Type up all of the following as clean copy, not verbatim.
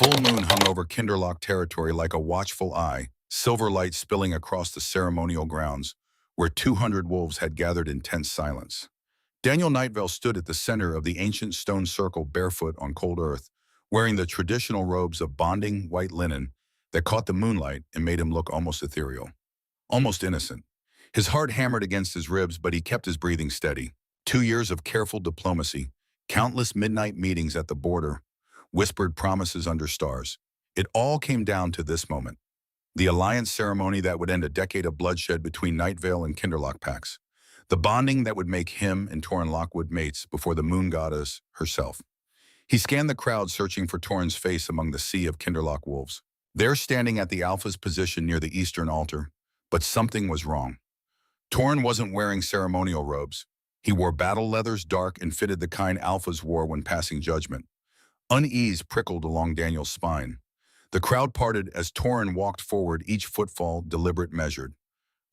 full moon hung over Kinderloch territory like a watchful eye, silver light spilling across the ceremonial grounds, where 200 wolves had gathered in tense silence. Daniel Nightvale stood at the center of the ancient stone circle barefoot on cold earth, wearing the traditional robes of bonding white linen that caught the moonlight and made him look almost ethereal, almost innocent. His heart hammered against his ribs, but he kept his breathing steady. 2 years of careful diplomacy, countless midnight meetings at the border, whispered promises under stars. It all came down to this moment. The alliance ceremony that would end a decade of bloodshed between Nightvale and Kinderloch packs. The bonding that would make him and Torrin Lockwood mates before the moon goddess herself. He scanned the crowd, searching for Torrin's face among the sea of Kinderloch wolves. There, standing at the Alpha's position near the eastern altar, but something was wrong. Torrin wasn't wearing ceremonial robes. He wore battle leathers, dark and fitted the kind Alphas wore when passing judgment. Unease prickled along Daniel's spine. The crowd parted as Torrin walked forward, each footfall deliberate, measured.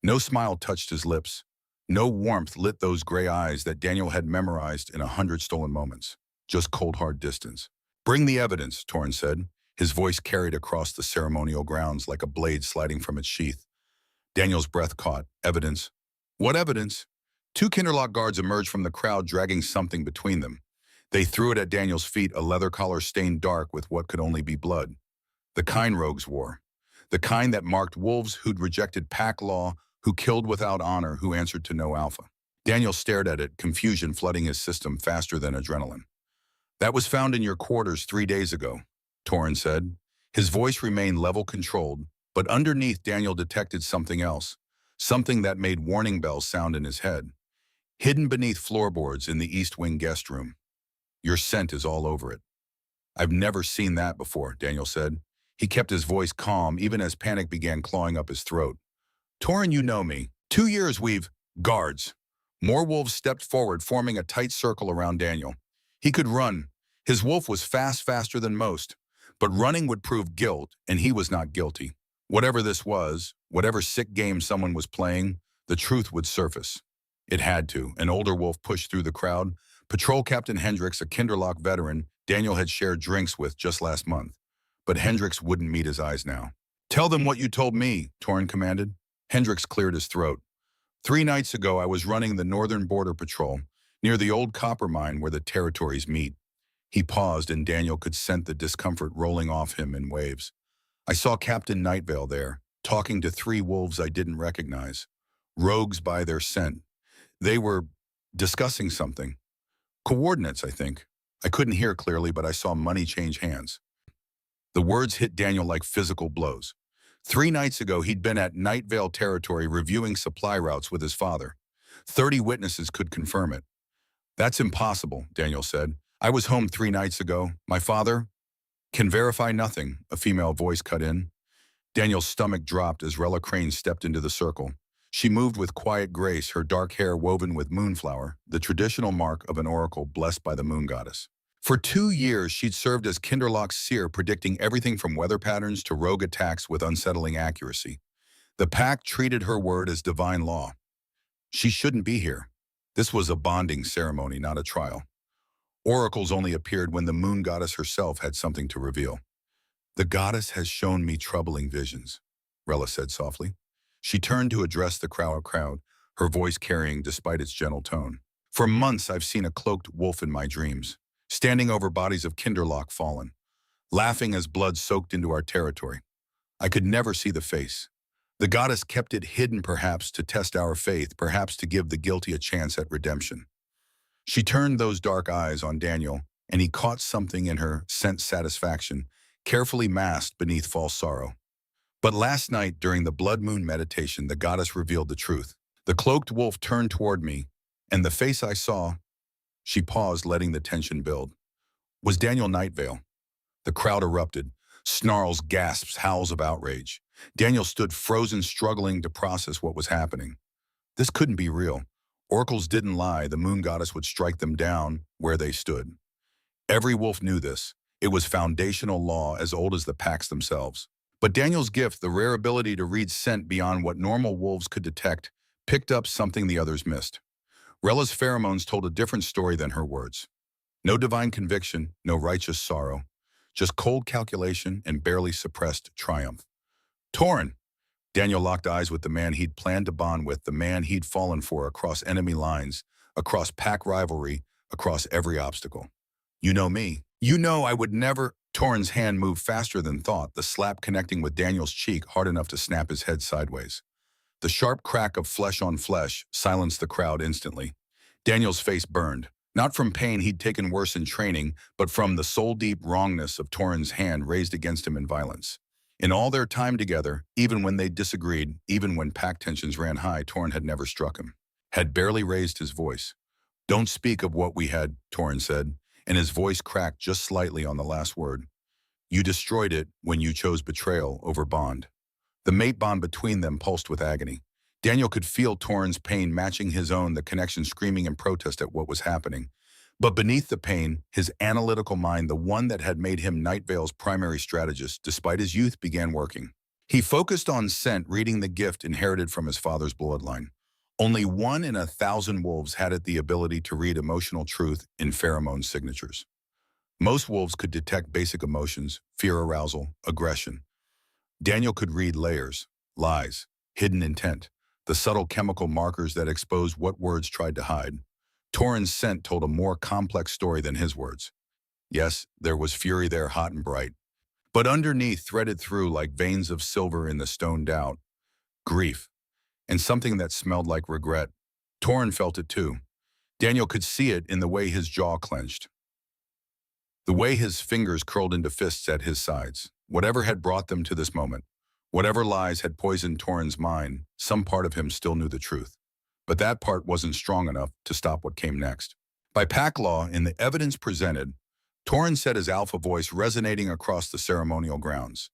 No smile touched his lips. No warmth lit those gray eyes that Daniel had memorized in 100 stolen moments. Just cold, hard distance. "Bring the evidence," Torrin said. His voice carried across the ceremonial grounds like a blade sliding from its sheath. Daniel's breath caught. "Evidence? What evidence?" Two Kinderloch guards emerged from the crowd, dragging something between them. They threw it at Daniel's feet, a leather collar stained dark with what could only be blood. The kind rogues wore. The kind that marked wolves who'd rejected pack law, who killed without honor, who answered to no alpha. Daniel stared at it, confusion flooding his system faster than adrenaline. "That was found in your quarters 3 days ago," Torrin said. His voice remained level, controlled, but underneath Daniel detected something else, something that made warning bells sound in his head. "Hidden beneath floorboards in the East Wing guest room. Your scent is all over it." "I've never seen that before," Daniel said. He kept his voice calm even as panic began clawing up his throat. "Torrin, you know me. 2 years we've..." "Guards." More wolves stepped forward, forming a tight circle around Daniel. He could run. His wolf was fast, faster than most. But running would prove guilt, and he was not guilty. Whatever this was, whatever sick game someone was playing, the truth would surface. It had to. An older wolf pushed through the crowd. Patrol Captain Hendricks, a Kinderloch veteran Daniel had shared drinks with just last month. But Hendricks wouldn't meet his eyes now. "Tell them what you told me," Torrin commanded. Hendricks cleared his throat. 3 nights ago, I was running the Northern Border Patrol, near the old copper mine where the territories meet. He paused, and Daniel could sense the discomfort rolling off him in waves. "I saw Captain Nightvale there, talking to 3 wolves I didn't recognize. Rogues by their scent. They were discussing something. Coordinates, I think. I couldn't hear clearly, but I saw money change hands." The words hit Daniel like physical blows. 3 nights ago, he'd been at Nightvale territory reviewing supply routes with his father. 30 witnesses could confirm it. "That's impossible," Daniel said. "I was home 3 nights ago. My father can verify nothing," a female voice cut in. Daniel's stomach dropped as Rella Crane stepped into the circle. She moved with quiet grace, her dark hair woven with moonflower, the traditional mark of an oracle blessed by the moon goddess. For 2 years, she'd served as Kinderloch's seer, predicting everything from weather patterns to rogue attacks with unsettling accuracy. The pack treated her word as divine law. She shouldn't be here. This was a bonding ceremony, not a trial. Oracles only appeared when the moon goddess herself had something to reveal. "The goddess has shown me troubling visions," Rella said softly. She turned to address the crowd, her voice carrying despite its gentle tone. "For months I've seen a cloaked wolf in my dreams, standing over bodies of Kinderloch fallen, laughing as blood soaked into our territory. I could never see the face. The goddess kept it hidden, perhaps to test our faith, perhaps to give the guilty a chance at redemption." She turned those dark eyes on Daniel, and he caught something in her, sensed satisfaction, carefully masked beneath false sorrow. "But last night, during the blood moon meditation, the goddess revealed the truth. The cloaked wolf turned toward me, and the face I saw..." She paused, letting the tension build. "Was Daniel Nightvale." The crowd erupted. Snarls, gasps, howls of outrage. Daniel stood frozen, struggling to process what was happening. This couldn't be real. Oracles didn't lie. The moon goddess would strike them down where they stood. Every wolf knew this. It was foundational law, as old as the packs themselves. But Daniel's gift, the rare ability to read scent beyond what normal wolves could detect, picked up something the others missed. Rella's pheromones told a different story than her words. No divine conviction, no righteous sorrow. just cold calculation and barely suppressed triumph. Torn! Daniel locked eyes with the man he'd planned to bond with, the man he'd fallen for across enemy lines, across pack rivalry, across every obstacle. You know me. You know I would never. Torrin's hand moved faster than thought, the slap connecting with Daniel's cheek hard enough to snap his head sideways. The sharp crack of flesh on flesh silenced the crowd instantly. Daniel's face burned, not from pain he'd taken worse in training, but from the soul-deep wrongness of Torrin's hand raised against him in violence. In all their time together, even when they disagreed, even when pack tensions ran high, Torrin had never struck him, had barely raised his voice. "Don't speak of what we had," Torrin said, and his voice cracked just slightly on the last word. "You destroyed it when you chose betrayal over bond." The mate bond between them pulsed with agony. Daniel could feel Torrin's pain matching his own, the connection screaming in protest at what was happening. But beneath the pain, his analytical mind, the one that had made him Night Vale's primary strategist despite his youth, began working. He focused on scent, reading the gift inherited from his father's bloodline. Only 1 in 1,000 wolves had it, the ability to read emotional truth in pheromone signatures. Most wolves could detect basic emotions, fear, arousal, aggression. Daniel could read layers, lies, hidden intent, the subtle chemical markers that exposed what words tried to hide. Torrin's scent told a more complex story than his words. Yes, there was fury there, hot and bright. But underneath, threaded through like veins of silver in the stone doubt, grief, and something that smelled like regret. Torrin felt it too. Daniel could see it in the way his jaw clenched, the way his fingers curled into fists at his sides. Whatever had brought them to this moment, whatever lies had poisoned Torrin's mind, some part of him still knew the truth. But that part wasn't strong enough to stop what came next. By pack law, in the evidence presented, Torrin said, his alpha voice resonating across the ceremonial grounds,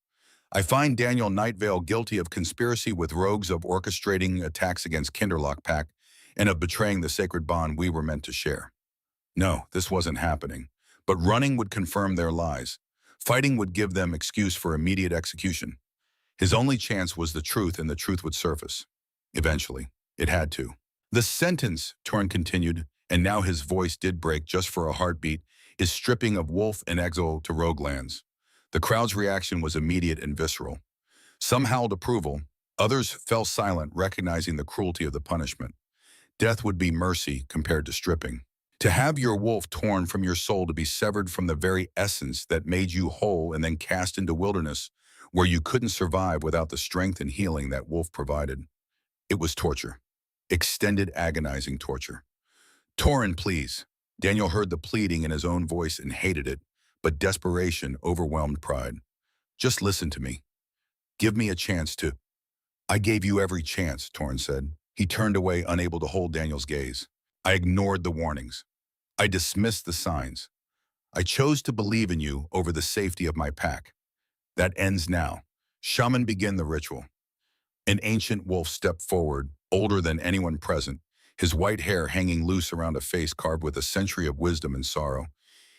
"I find Daniel Night Vale guilty of conspiracy with rogues, of orchestrating attacks against Kinderlock Pack, and of betraying the sacred bond we were meant to share." No, this wasn't happening. But running would confirm their lies. Fighting would give them excuse for immediate execution. His only chance was the truth, and the truth would surface. Eventually. It had to. "The sentence," Torrin continued, and now his voice did break just for a heartbeat, "is stripping of wolf and exile to rogue lands." The crowd's reaction was immediate and visceral. Some howled approval. Others fell silent, recognizing the cruelty of the punishment. Death would be mercy compared to stripping. To have your wolf torn from your soul, to be severed from the very essence that made you whole and then cast into wilderness where you couldn't survive without the strength and healing that wolf provided. It was torture. Extended, agonizing torture. "Torrin, please." Daniel heard the pleading in his own voice and hated it, but desperation overwhelmed pride. "Just listen to me. Give me a chance to—" "I gave you every chance," Torrin said. He turned away, unable to hold Daniel's gaze. "I ignored the warnings. I dismissed the signs. I chose to believe in you over the safety of my pack. That ends now. Shaman, begin the ritual." An ancient wolf stepped forward, older than anyone present, his white hair hanging loose around a face carved with a century of wisdom and sorrow.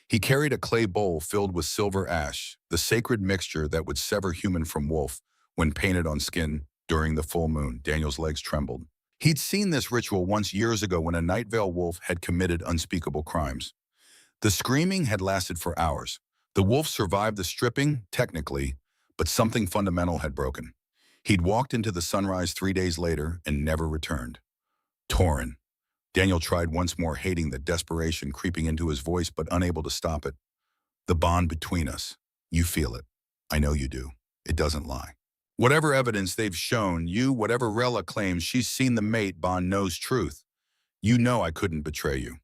He carried a clay bowl filled with silver ash, the sacred mixture that would sever human from wolf when painted on skin during the full moon. Daniel's legs trembled. He'd seen this ritual once years ago when a Night Vale wolf had committed unspeakable crimes. The screaming had lasted for hours. The wolf survived the stripping, technically, but something fundamental had broken. He'd walked into the sunrise 3 days later and never returned. "Torrin." Daniel tried once more, hating the desperation creeping into his voice but unable to stop it. "The bond between us. You feel it. I know you do. It doesn't lie. Whatever evidence they've shown you, whatever Rella claims she's seen the mate bond, knows truth. You know I couldn't betray you."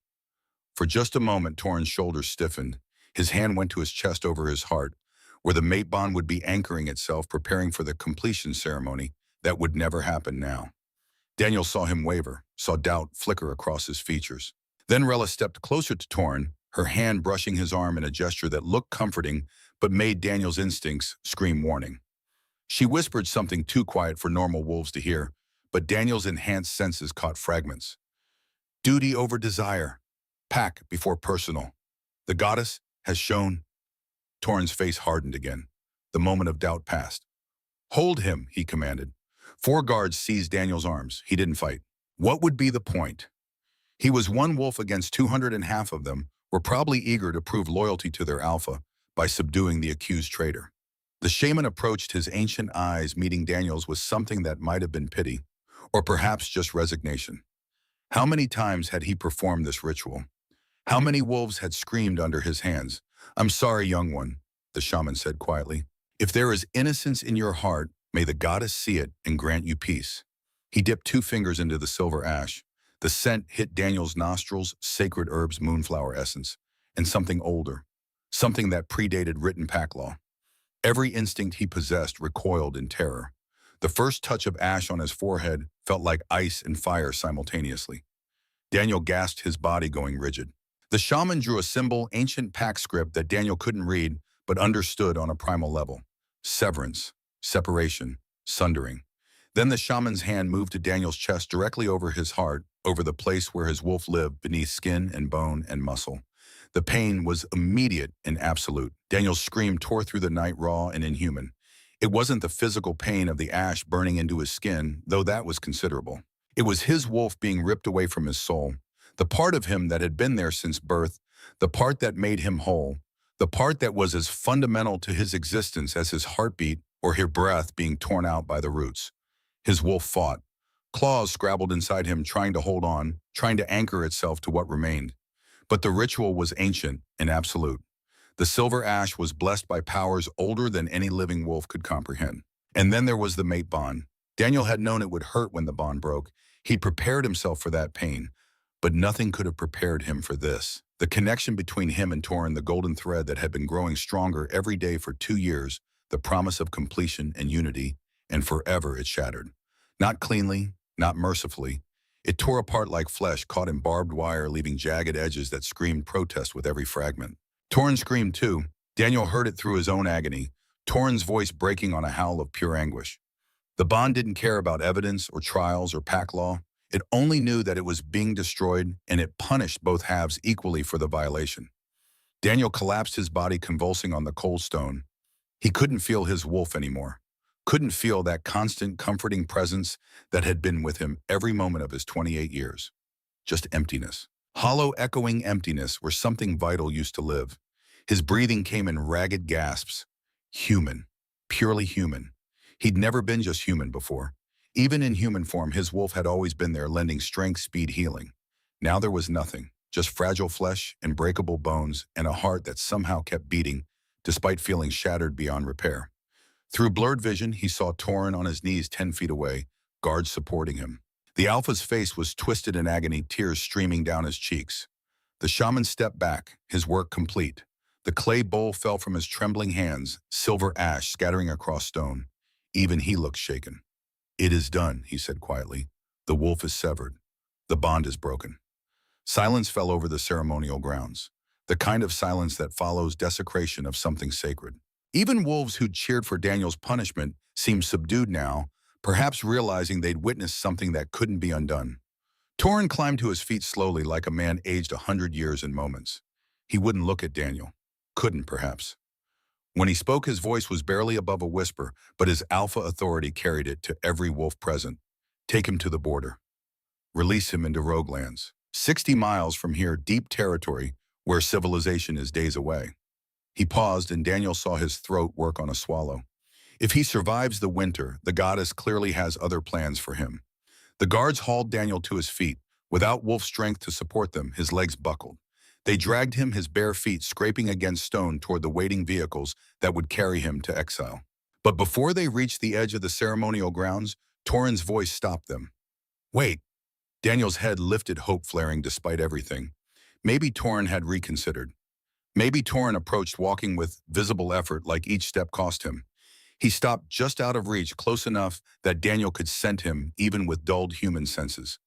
For just a moment, Torrin's shoulders stiffened. His hand went to his chest over his heart, where the mate bond would be anchoring itself, preparing for the completion ceremony that would never happen now. Daniel saw him waver, saw doubt flicker across his features. Then Rella stepped closer to Torrin, her hand brushing his arm in a gesture that looked comforting but made Daniel's instincts scream warning. She whispered something too quiet for normal wolves to hear, but Daniel's enhanced senses caught fragments. "Duty over desire. Pack before personal. The goddess has shown." Torrin's face hardened again. The moment of doubt passed. "Hold him," he commanded. 4 guards seized Daniel's arms. He didn't fight. What would be the point? He was one wolf against 200, and half of them were probably eager to prove loyalty to their alpha, by subduing the accused traitor. The shaman approached his ancient eyes, meeting Daniel's with something that might have been pity, or perhaps just resignation. How many times had he performed this ritual? How many wolves had screamed under his hands? "I'm sorry, young one," the shaman said quietly. "If there is innocence in your heart, may the goddess see it and grant you peace." He dipped 2 fingers into the silver ash. The scent hit Daniel's nostrils, sacred herbs, moonflower essence, and something older, something that predated written pack law. Every instinct he possessed recoiled in terror. The first touch of ash on his forehead felt like ice and fire simultaneously. Daniel gasped, his body going rigid. The shaman drew a symbol, ancient pact script that Daniel couldn't read but understood on a primal level. Severance, separation, sundering. Then the shaman's hand moved to Daniel's chest, directly over his heart, over the place where his wolf lived, beneath skin and bone and muscle. The pain was immediate and absolute. Daniel's scream tore through the night, raw and inhuman. It wasn't the physical pain of the ash burning into his skin, though that was considerable. It was his wolf being ripped away from his soul, the part of him that had been there since birth, the part that made him whole, the part that was as fundamental to his existence as his heartbeat or his breath being torn out by the roots. His wolf fought. Claws scrabbled inside him, trying to hold on, trying to anchor itself to what remained. But the ritual was ancient and absolute. The silver ash was blessed by powers older than any living wolf could comprehend. And then there was the mate bond. Daniel had known it would hurt when the bond broke. He'd prepared himself for that pain, but nothing could have prepared him for this. The connection between him and Torin, the golden thread that had been growing stronger every day for 2 years, the promise of completion and unity, and forever it shattered. Not cleanly, not mercifully. It tore apart like flesh caught in barbed wire, leaving jagged edges that screamed protest with every fragment. Torin screamed too. Daniel heard it through his own agony, Torin's voice breaking on a howl of pure anguish. The bond didn't care about evidence or trials or pack law. It only knew that it was being destroyed, and it punished both halves equally for the violation. Daniel collapsed, his body convulsing on the cold stone. He couldn't feel his wolf anymore. Couldn't feel that constant, comforting presence that had been with him every moment of his 28 years. Just emptiness. Hollow, echoing emptiness where something vital used to live. His breathing came in ragged gasps. Human. Purely human. He'd never been just human before. Even in human form, his wolf had always been there, lending strength, speed, healing. Now there was nothing, just fragile flesh and breakable bones and a heart that somehow kept beating, despite feeling shattered beyond repair. Through blurred vision, he saw Torin on his knees 10 feet away, guards supporting him. The alpha's face was twisted in agony, tears streaming down his cheeks. The shaman stepped back, his work complete. The clay bowl fell from his trembling hands, silver ash scattering across stone. Even he looked shaken. "It is done," he said quietly. "The wolf is severed. The bond is broken." Silence fell over the ceremonial grounds, the kind of silence that follows desecration of something sacred. Even wolves who'd cheered for Daniel's punishment seemed subdued now, perhaps realizing they'd witnessed something that couldn't be undone. Torin climbed to his feet slowly, like a man aged 100 years in moments. He wouldn't look at Daniel. Couldn't, perhaps. When he spoke, his voice was barely above a whisper, but his alpha authority carried it to every wolf present. "Take him to the border. Release him into Roguelands. 60 miles from here, deep territory where civilization is days away." He paused, and Daniel saw his throat work on a swallow. If he survives the winter, the goddess clearly has other plans for him. The guards hauled Daniel to his feet. Without wolf strength to support them, his legs buckled. They dragged him, his bare feet scraping against stone, toward the waiting vehicles that would carry him to exile. But before they reached the edge of the ceremonial grounds, Torin's voice stopped them. "Wait." Daniel's head lifted, hope flaring despite everything. Maybe Torin had reconsidered. Maybe Torin approached, walking with visible effort, like each step cost him. He stopped just out of reach, close enough that Daniel could scent him, even with dulled human senses.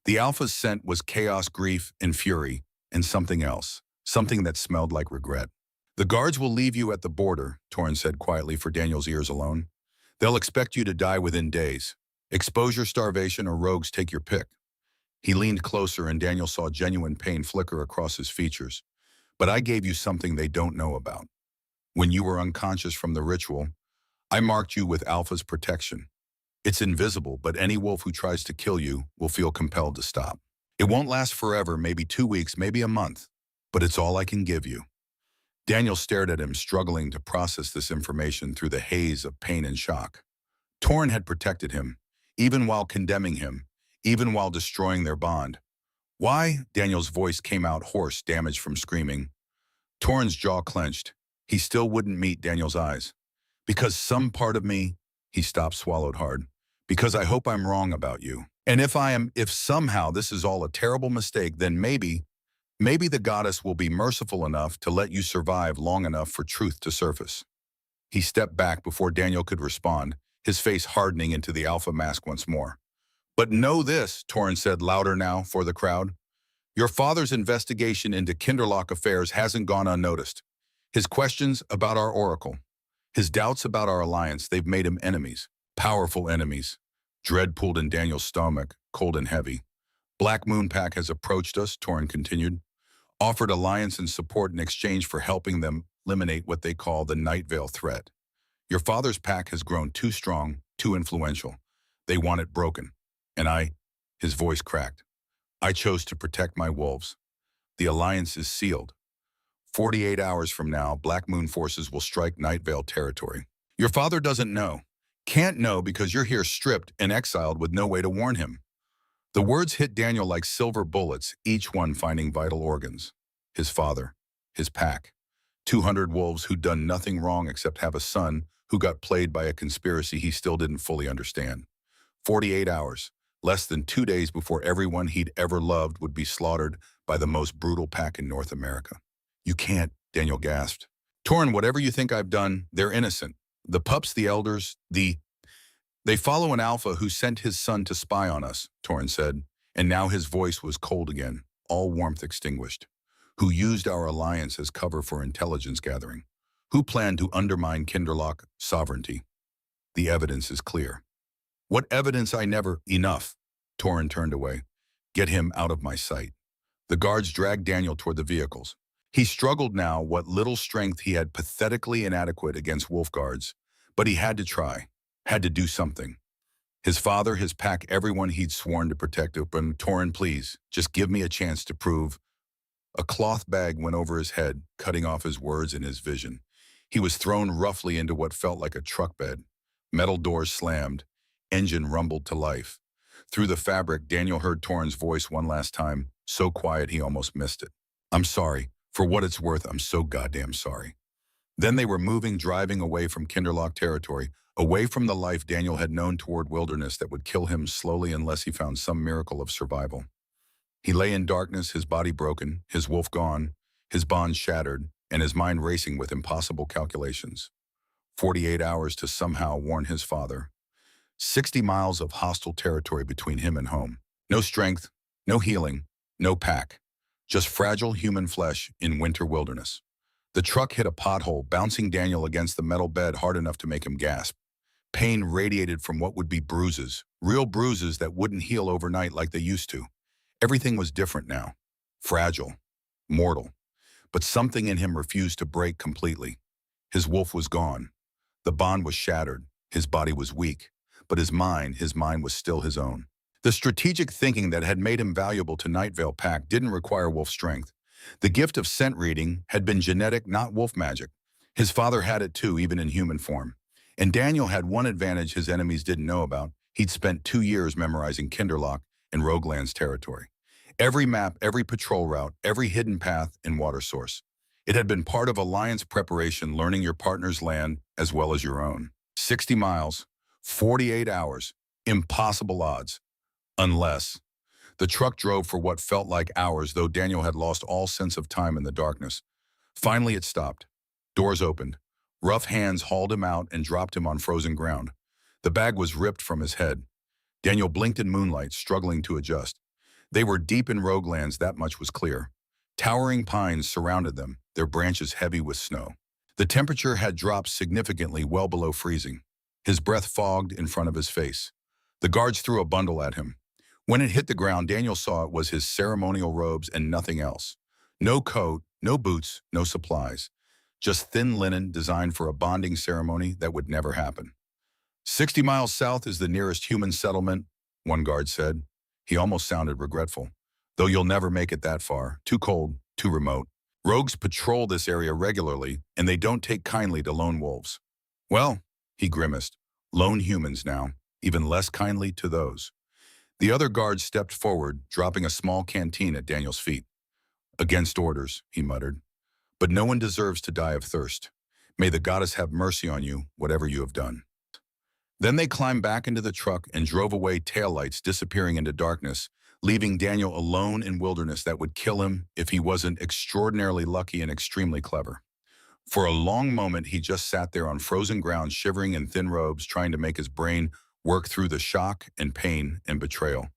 The alpha's scent was chaos, grief, and fury, and something else, something that smelled like regret. "The guards will leave you at the border," Torin said quietly, for Daniel's ears alone. "They'll expect you to die within days. Exposure, starvation, or rogues, take your pick." He leaned closer, and Daniel saw genuine pain flicker across his features. "But I gave you something they don't know about. When you were unconscious from the ritual, I marked you with Alpha's protection. It's invisible, but any wolf who tries to kill you will feel compelled to stop. It won't last forever, maybe 2 weeks, maybe a month, but it's all I can give you." Daniel stared at him, struggling to process this information through the haze of pain and shock. Torrin had protected him, even while condemning him, even while destroying their bond. Why? Daniel's voice came out hoarse, damaged from screaming. Torrin's jaw clenched. He still wouldn't meet Daniel's eyes. Because some part of me, he stopped, swallowed hard. Because I hope I'm wrong about you. And if somehow this is all a terrible mistake, then maybe the goddess will be merciful enough to let you survive long enough for truth to surface. He stepped back before Daniel could respond, his face hardening into the alpha mask once more. But know this, Torrin said louder now for the crowd. Your father's investigation into Kinderloch affairs hasn't gone unnoticed. His questions about our oracle, his doubts about our alliance, they've made him enemies, powerful enemies. Dread pulled in Daniel's stomach, cold and heavy. Black Moon Pack has approached us, Torrin continued, offered alliance and support in exchange for helping them eliminate what they call the Night Veil threat. Your father's pack has grown too strong, too influential. They want it broken. And his voice cracked. I chose to protect my wolves. The alliance is sealed. 48 hours from now, Black Moon forces will strike Night Veil territory. Your father doesn't know. Can't know because you're here stripped and exiled with no way to warn him. The words hit Daniel like silver bullets, each one finding vital organs. His father, his pack, 200 wolves who'd done nothing wrong except have a son who got played by a conspiracy he still didn't fully understand. 48 hours, less than 2 days before everyone he'd ever loved would be slaughtered by the most brutal pack in North America. You can't, Daniel gasped. Torrin, whatever you think I've done, they're innocent. The pups, the elders, They follow an alpha who sent his son to spy on us, Torrin said, and now his voice was cold again, all warmth extinguished. Who used our alliance as cover for intelligence gathering. Who planned to undermine Kinderloch sovereignty. The evidence is clear. What evidence? Enough. Torrin turned away. Get him out of my sight. The guards dragged Daniel toward the vehicles. He struggled now, what little strength he had pathetically inadequate against wolf guards, but he had to try, had to do something. His father, his pack, everyone he'd sworn to protect. Open, Torrin, please, just give me a chance to prove. A cloth bag went over his head, cutting off his words and his vision. He was thrown roughly into what felt like a truck bed. Metal doors slammed. Engine rumbled to life. Through the fabric, Daniel heard Torrin's voice one last time, so quiet he almost missed it. I'm sorry. For what it's worth, I'm so goddamn sorry. Then they were moving, driving away from Kinderloch territory, away from the life Daniel had known toward wilderness that would kill him slowly unless he found some miracle of survival. He lay in darkness, his body broken, his wolf gone, his bonds shattered, and his mind racing with impossible calculations. 48 hours to somehow warn his father. 60 miles of hostile territory between him and home. No strength, no healing, no pack. Just fragile human flesh in winter wilderness. The truck hit a pothole, bouncing Daniel against the metal bed hard enough to make him gasp. Pain radiated from what would be bruises, real bruises that wouldn't heal overnight like they used to. Everything was different now. Fragile. Mortal. But something in him refused to break completely. His wolf was gone. The bond was shattered. His body was weak. But his mind was still his own. The strategic thinking that had made him valuable to Night Veil Pack didn't require wolf strength. The gift of scent reading had been genetic, not wolf magic. His father had it too, even in human form. And Daniel had one advantage his enemies didn't know about. He'd spent 2 years memorizing Kinderloch and Rogueland's territory. Every map, every patrol route, every hidden path and water source. It had been part of alliance preparation, learning your partner's land as well as your own. 60 miles, 48 hours, impossible odds. Unless. The truck drove for what felt like hours, though Daniel had lost all sense of time in the darkness. Finally it stopped. Doors opened. Rough hands hauled him out and dropped him on frozen ground. The bag was ripped from his head. Daniel blinked in moonlight, struggling to adjust. They were deep in Roguelands, that much was clear. Towering pines surrounded them, their branches heavy with snow. The temperature had dropped significantly, well below freezing. His breath fogged in front of his face. The guards threw a bundle at him. When it hit the ground, Daniel saw it was his ceremonial robes and nothing else. No coat, no boots, no supplies. Just thin linen designed for a bonding ceremony that would never happen. 60 miles south is the nearest human settlement, one guard said. He almost sounded regretful. Though you'll never make it that far. Too cold, too remote. Rogues patrol this area regularly, and they don't take kindly to lone wolves. Well, he grimaced, lone humans now, even less kindly to those. The other guard stepped forward, dropping a small canteen at Daniel's feet. Against orders, he muttered. But no one deserves to die of thirst. May the goddess have mercy on you, whatever you have done. Then they climbed back into the truck and drove away, taillights disappearing into darkness, leaving Daniel alone in wilderness that would kill him if he wasn't extraordinarily lucky and extremely clever. For a long moment, he just sat there on frozen ground, shivering in thin robes, trying to make his brain work through the shock and pain and betrayal.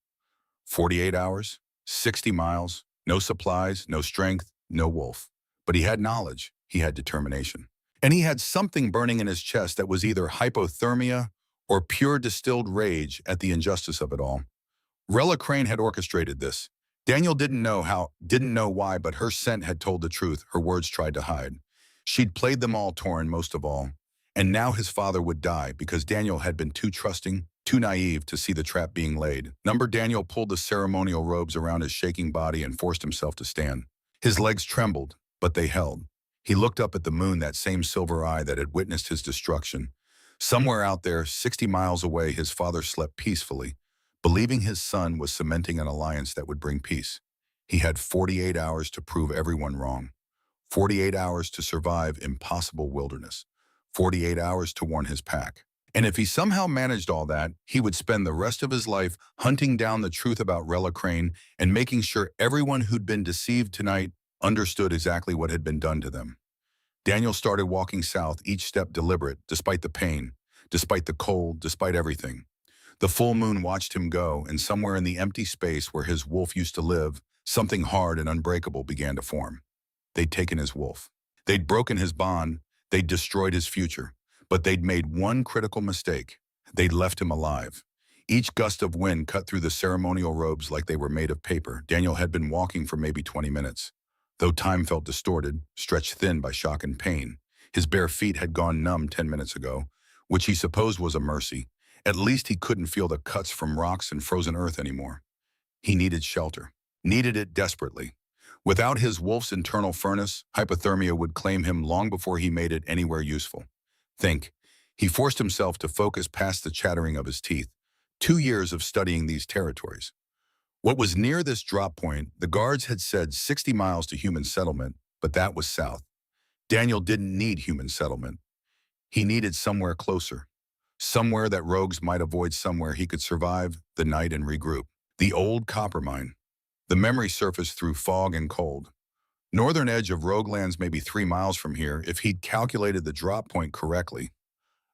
48 hours, 60 miles, no supplies, no strength, no wolf. But he had knowledge, he had determination. And he had something burning in his chest that was either hypothermia or pure distilled rage at the injustice of it all. Rella Crane had orchestrated this. Daniel didn't know why, but her scent had told the truth her words tried to hide. She'd played them all torn, most of all. And now his father would die because Daniel had been too trusting, too naive to see the trap being laid. Daniel pulled the ceremonial robes around his shaking body and forced himself to stand. His legs trembled, but they held. He looked up at the moon, that same silver eye that had witnessed his destruction. Somewhere out there, 60 miles away, his father slept peacefully, believing his son was cementing an alliance that would bring peace. He had 48 hours to prove everyone wrong. 48 hours to survive impossible wilderness. 48 hours to warn his pack. And if he somehow managed all that, he would spend the rest of his life hunting down the truth about Rella Crane and making sure everyone who'd been deceived tonight understood exactly what had been done to them. Daniel started walking south, each step deliberate, despite the pain, despite the cold, despite everything. The full moon watched him go, and somewhere in the empty space where his wolf used to live, something hard and unbreakable began to form. They'd taken his wolf. They'd broken his bond. They'd destroyed his future. But they'd made one critical mistake. They'd left him alive. Each gust of wind cut through the ceremonial robes like they were made of paper. Daniel had been walking for maybe 20 minutes. Though time felt distorted, stretched thin by shock and pain, his bare feet had gone numb 10 minutes ago, which he supposed was a mercy. At least he couldn't feel the cuts from rocks and frozen earth anymore. He needed shelter. Needed it desperately. Without his wolf's internal furnace, hypothermia would claim him long before he made it anywhere useful. He forced himself to focus past the chattering of his teeth. 2 years of studying these territories. What was near this drop point, the guards had said 60 miles to human settlement, but that was south. Daniel didn't need human settlement. He needed somewhere closer. Somewhere that rogues might avoid, somewhere he could survive the night and regroup. The old copper mine. The memory surfaced through fog and cold. Northern edge of Roguelands, maybe 3 miles from here, if he'd calculated the drop point correctly.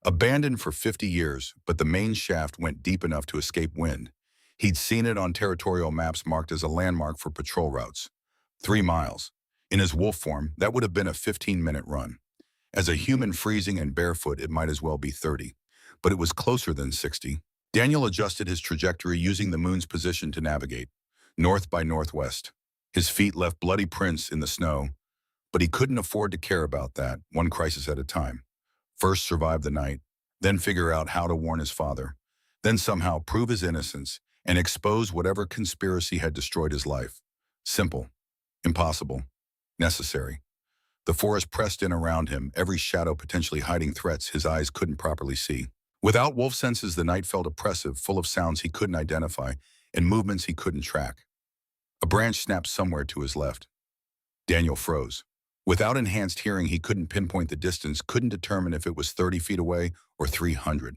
Abandoned for 50 years, but the main shaft went deep enough to escape wind. He'd seen it on territorial maps marked as a landmark for patrol routes. 3 miles. In his wolf form, that would have been a 15-minute run. As a human freezing and barefoot, it might as well be 30. But it was closer than 60. Daniel adjusted his trajectory using the moon's position to navigate. North by northwest. His feet left bloody prints in the snow, but he couldn't afford to care about that, one crisis at a time. First survive the night, then figure out how to warn his father, then somehow prove his innocence and expose whatever conspiracy had destroyed his life. Simple, impossible, necessary. The forest pressed in around him, every shadow potentially hiding threats his eyes couldn't properly see. Without wolf senses, the night felt oppressive, full of sounds he couldn't identify and movements he couldn't track. A branch snapped somewhere to his left. Daniel froze. Without enhanced hearing, he couldn't pinpoint the distance, couldn't determine if it was 30 feet away or 300.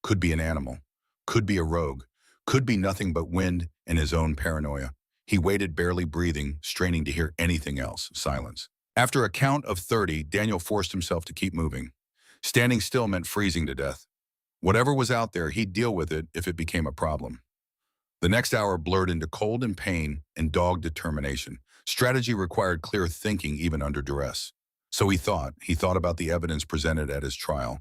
Could be an animal. Could be a rogue. Could be nothing but wind and his own paranoia. He waited, barely breathing, straining to hear anything else. Silence. After a count of 30, Daniel forced himself to keep moving. Standing still meant freezing to death. Whatever was out there, he'd deal with it if it became a problem. The next hour blurred into cold and pain and dogged determination. Strategy required clear thinking even under duress. So he thought about the evidence presented at his trial.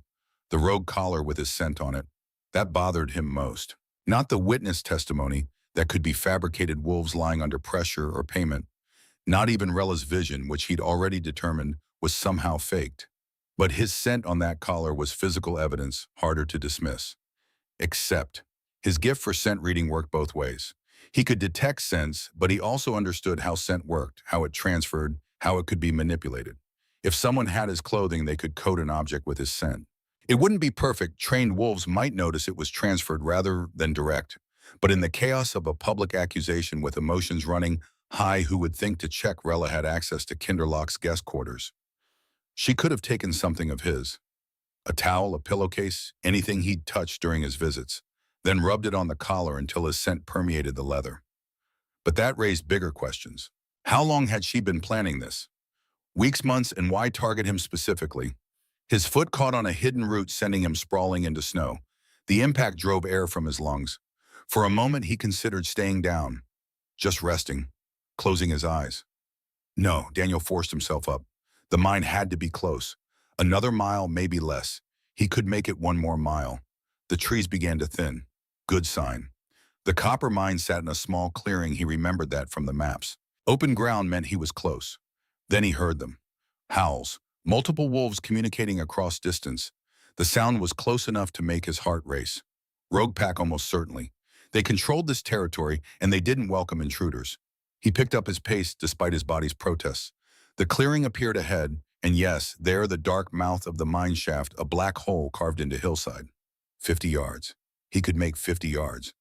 The rogue collar with his scent on it. That bothered him most. Not the witness testimony that could be fabricated, wolves lying under pressure or payment. Not even Rella's vision, which he'd already determined was somehow faked. But his scent on that collar was physical evidence, harder to dismiss. Except his gift for scent reading worked both ways. He could detect scents, but he also understood how scent worked, how it transferred, how it could be manipulated. If someone had his clothing, they could coat an object with his scent. It wouldn't be perfect. Trained wolves might notice it was transferred rather than direct. But in the chaos of a public accusation with emotions running high, who would think to check Rella had access to Kinderloch's guest quarters? She could have taken something of his, a towel, a pillowcase, anything he'd touched during his visits, then rubbed it on the collar until his scent permeated the leather. But that raised bigger questions. How long had she been planning this? Weeks, months, and why target him specifically? His foot caught on a hidden root, sending him sprawling into snow. The impact drove air from his lungs. For a moment, he considered staying down, just resting, closing his eyes. No, Daniel forced himself up. The mine had to be close. Another mile, maybe less. He could make it one more mile. The trees began to thin. Good sign. The copper mine sat in a small clearing. He remembered that from the maps. Open ground meant he was close. Then he heard them. Howls. Multiple wolves communicating across distance. The sound was close enough to make his heart race. Rogue pack almost certainly. They controlled this territory, and they didn't welcome intruders. He picked up his pace despite his body's protests. The clearing appeared ahead, and yes, there the dark mouth of the mine shaft, a black hole carved into hillside. 50 yards. He could make 50 yards.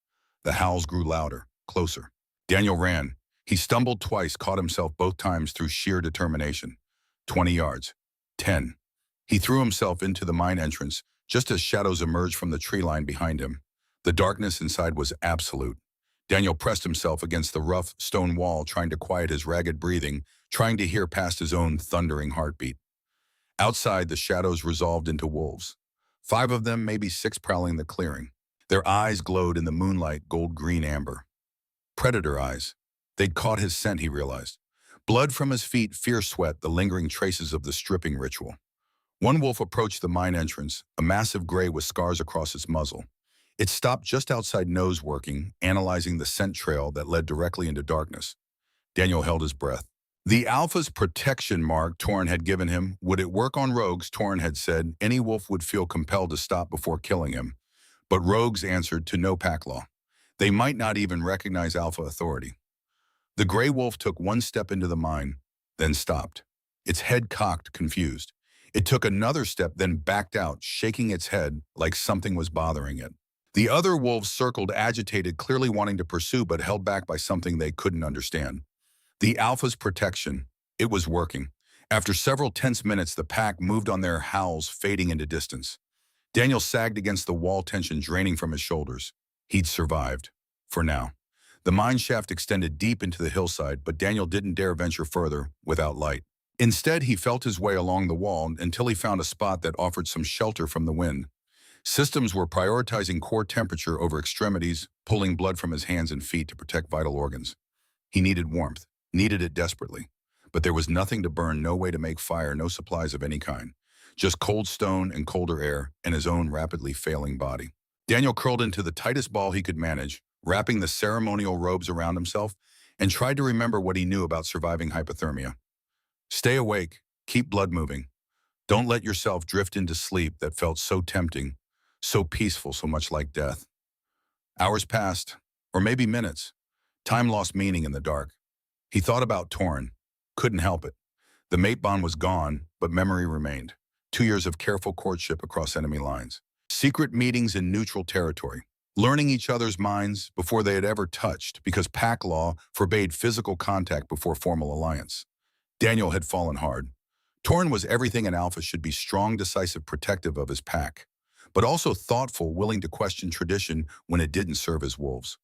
The howls grew louder, closer. Daniel ran. He stumbled twice, caught himself both times through sheer determination. 20 yards. 10. He threw himself into the mine entrance, just as shadows emerged from the tree line behind him. The darkness inside was absolute. Daniel pressed himself against the rough stone wall, trying to quiet his ragged breathing, trying to hear past his own thundering heartbeat. Outside, the shadows resolved into wolves. 5 of them, maybe 6, prowling the clearing. Their eyes glowed in the moonlight, gold-green amber. Predator eyes. They'd caught his scent, he realized. Blood from his feet, fierce sweat, the lingering traces of the stripping ritual. One wolf approached the mine entrance, a massive gray with scars across its muzzle. It stopped just outside nose working, analyzing the scent trail that led directly into darkness. Daniel held his breath. The Alpha's protection mark Torn had given him, would it work on rogues? Torn had said any wolf would feel compelled to stop before killing him. But rogues answered to no pack law. They might not even recognize Alpha authority. The gray wolf took one step into the mine, then stopped. Its head cocked, confused. It took another step, then backed out, shaking its head like something was bothering it. The other wolves circled, agitated, clearly wanting to pursue, but held back by something they couldn't understand. The Alpha's protection. It was working. After several tense minutes, the pack moved on, their howls fading into distance. Daniel sagged against the wall, tension draining from his shoulders. He'd survived. For now. The mine shaft extended deep into the hillside, but Daniel didn't dare venture further without light. Instead, he felt his way along the wall until he found a spot that offered some shelter from the wind. Systems were prioritizing core temperature over extremities, pulling blood from his hands and feet to protect vital organs. He needed warmth, needed it desperately. But there was nothing to burn, no way to make fire, no supplies of any kind. Just cold stone and colder air, and his own rapidly failing body. Daniel curled into the tightest ball he could manage, wrapping the ceremonial robes around himself, and tried to remember what he knew about surviving hypothermia. Stay awake, keep blood moving. Don't let yourself drift into sleep that felt so tempting, so peaceful, so much like death. Hours passed, or maybe minutes. Time lost meaning in the dark. He thought about Torn. Couldn't help it. The mate bond was gone, but memory remained. 2 years of careful courtship across enemy lines. Secret meetings in neutral territory. Learning each other's minds before they had ever touched, because pack law forbade physical contact before formal alliance. Daniel had fallen hard. Torn was everything an alpha should be: strong, decisive, protective of his pack, but also thoughtful, willing to question tradition when it didn't serve his wolves.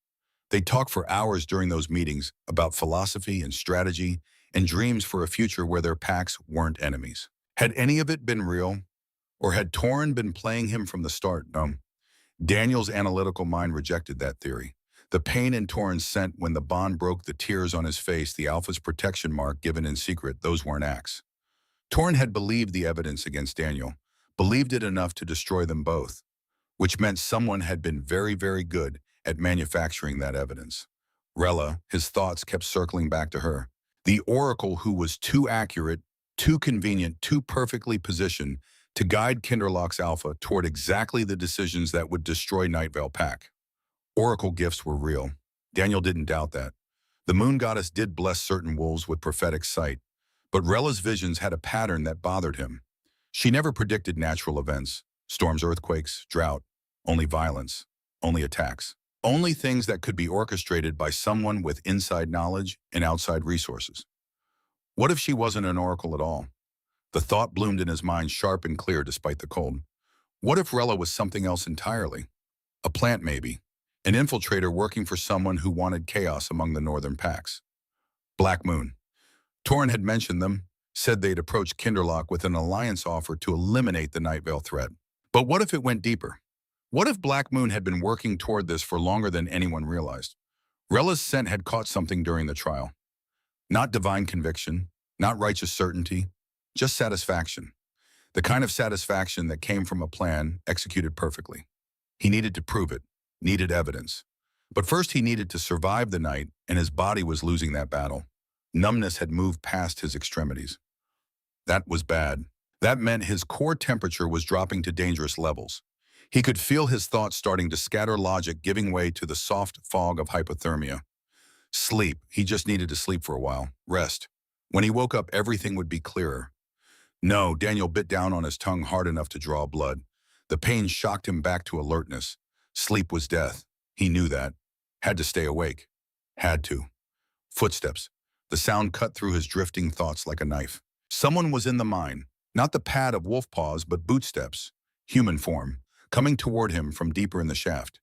They talked for hours during those meetings about philosophy and strategy and dreams for a future where their packs weren't enemies. Had any of it been real? Or had Torn been playing him from the start? No. Daniel's analytical mind rejected that theory. The pain in Torn's scent when the bond broke, the tears on his face, the Alpha's protection mark given in secret, those weren't acts. Torn had believed the evidence against Daniel, believed it enough to destroy them both, which meant someone had been very, very good at manufacturing that evidence. Rella, his thoughts kept circling back to her. The Oracle who was too accurate, too convenient, too perfectly positioned to guide Kinderloch's Alpha toward exactly the decisions that would destroy Night Vale Pack. Oracle gifts were real. Daniel didn't doubt that. The moon goddess did bless certain wolves with prophetic sight, But Rella's visions had a pattern that bothered him. She never predicted natural events, storms, earthquakes, drought, only violence, only attacks, only things that could be orchestrated by someone with inside knowledge and outside resources. What if she wasn't an oracle at all? The thought bloomed in his mind sharp and clear despite the cold. What if Rella was something else entirely? A plant maybe. An infiltrator working for someone who wanted chaos among the northern packs. Black Moon. Torrin had mentioned them, said they'd approached Kinderlock with an alliance offer to eliminate the Night Vale threat. But what if it went deeper? What if Black Moon had been working toward this for longer than anyone realized? Rella's scent had caught something during the trial. Not divine conviction, not righteous certainty, just satisfaction. The kind of satisfaction that came from a plan executed perfectly. He needed to prove it, needed evidence. But first he needed to survive the night, and his body was losing that battle. Numbness had moved past his extremities. That was bad. That meant his core temperature was dropping to dangerous levels. He could feel his thoughts starting to scatter, logic giving way to the soft fog of hypothermia. Sleep. He just needed to sleep for a while. Rest. When he woke up, everything would be clearer. No, Daniel bit down on his tongue hard enough to draw blood. The pain shocked him back to alertness. Sleep was death. He knew that. Had to stay awake. Had to. Footsteps. The sound cut through his drifting thoughts like a knife. Someone was in the mine. Not the pad of wolf paws, but bootsteps. Human form. Coming toward him from deeper in the shaft.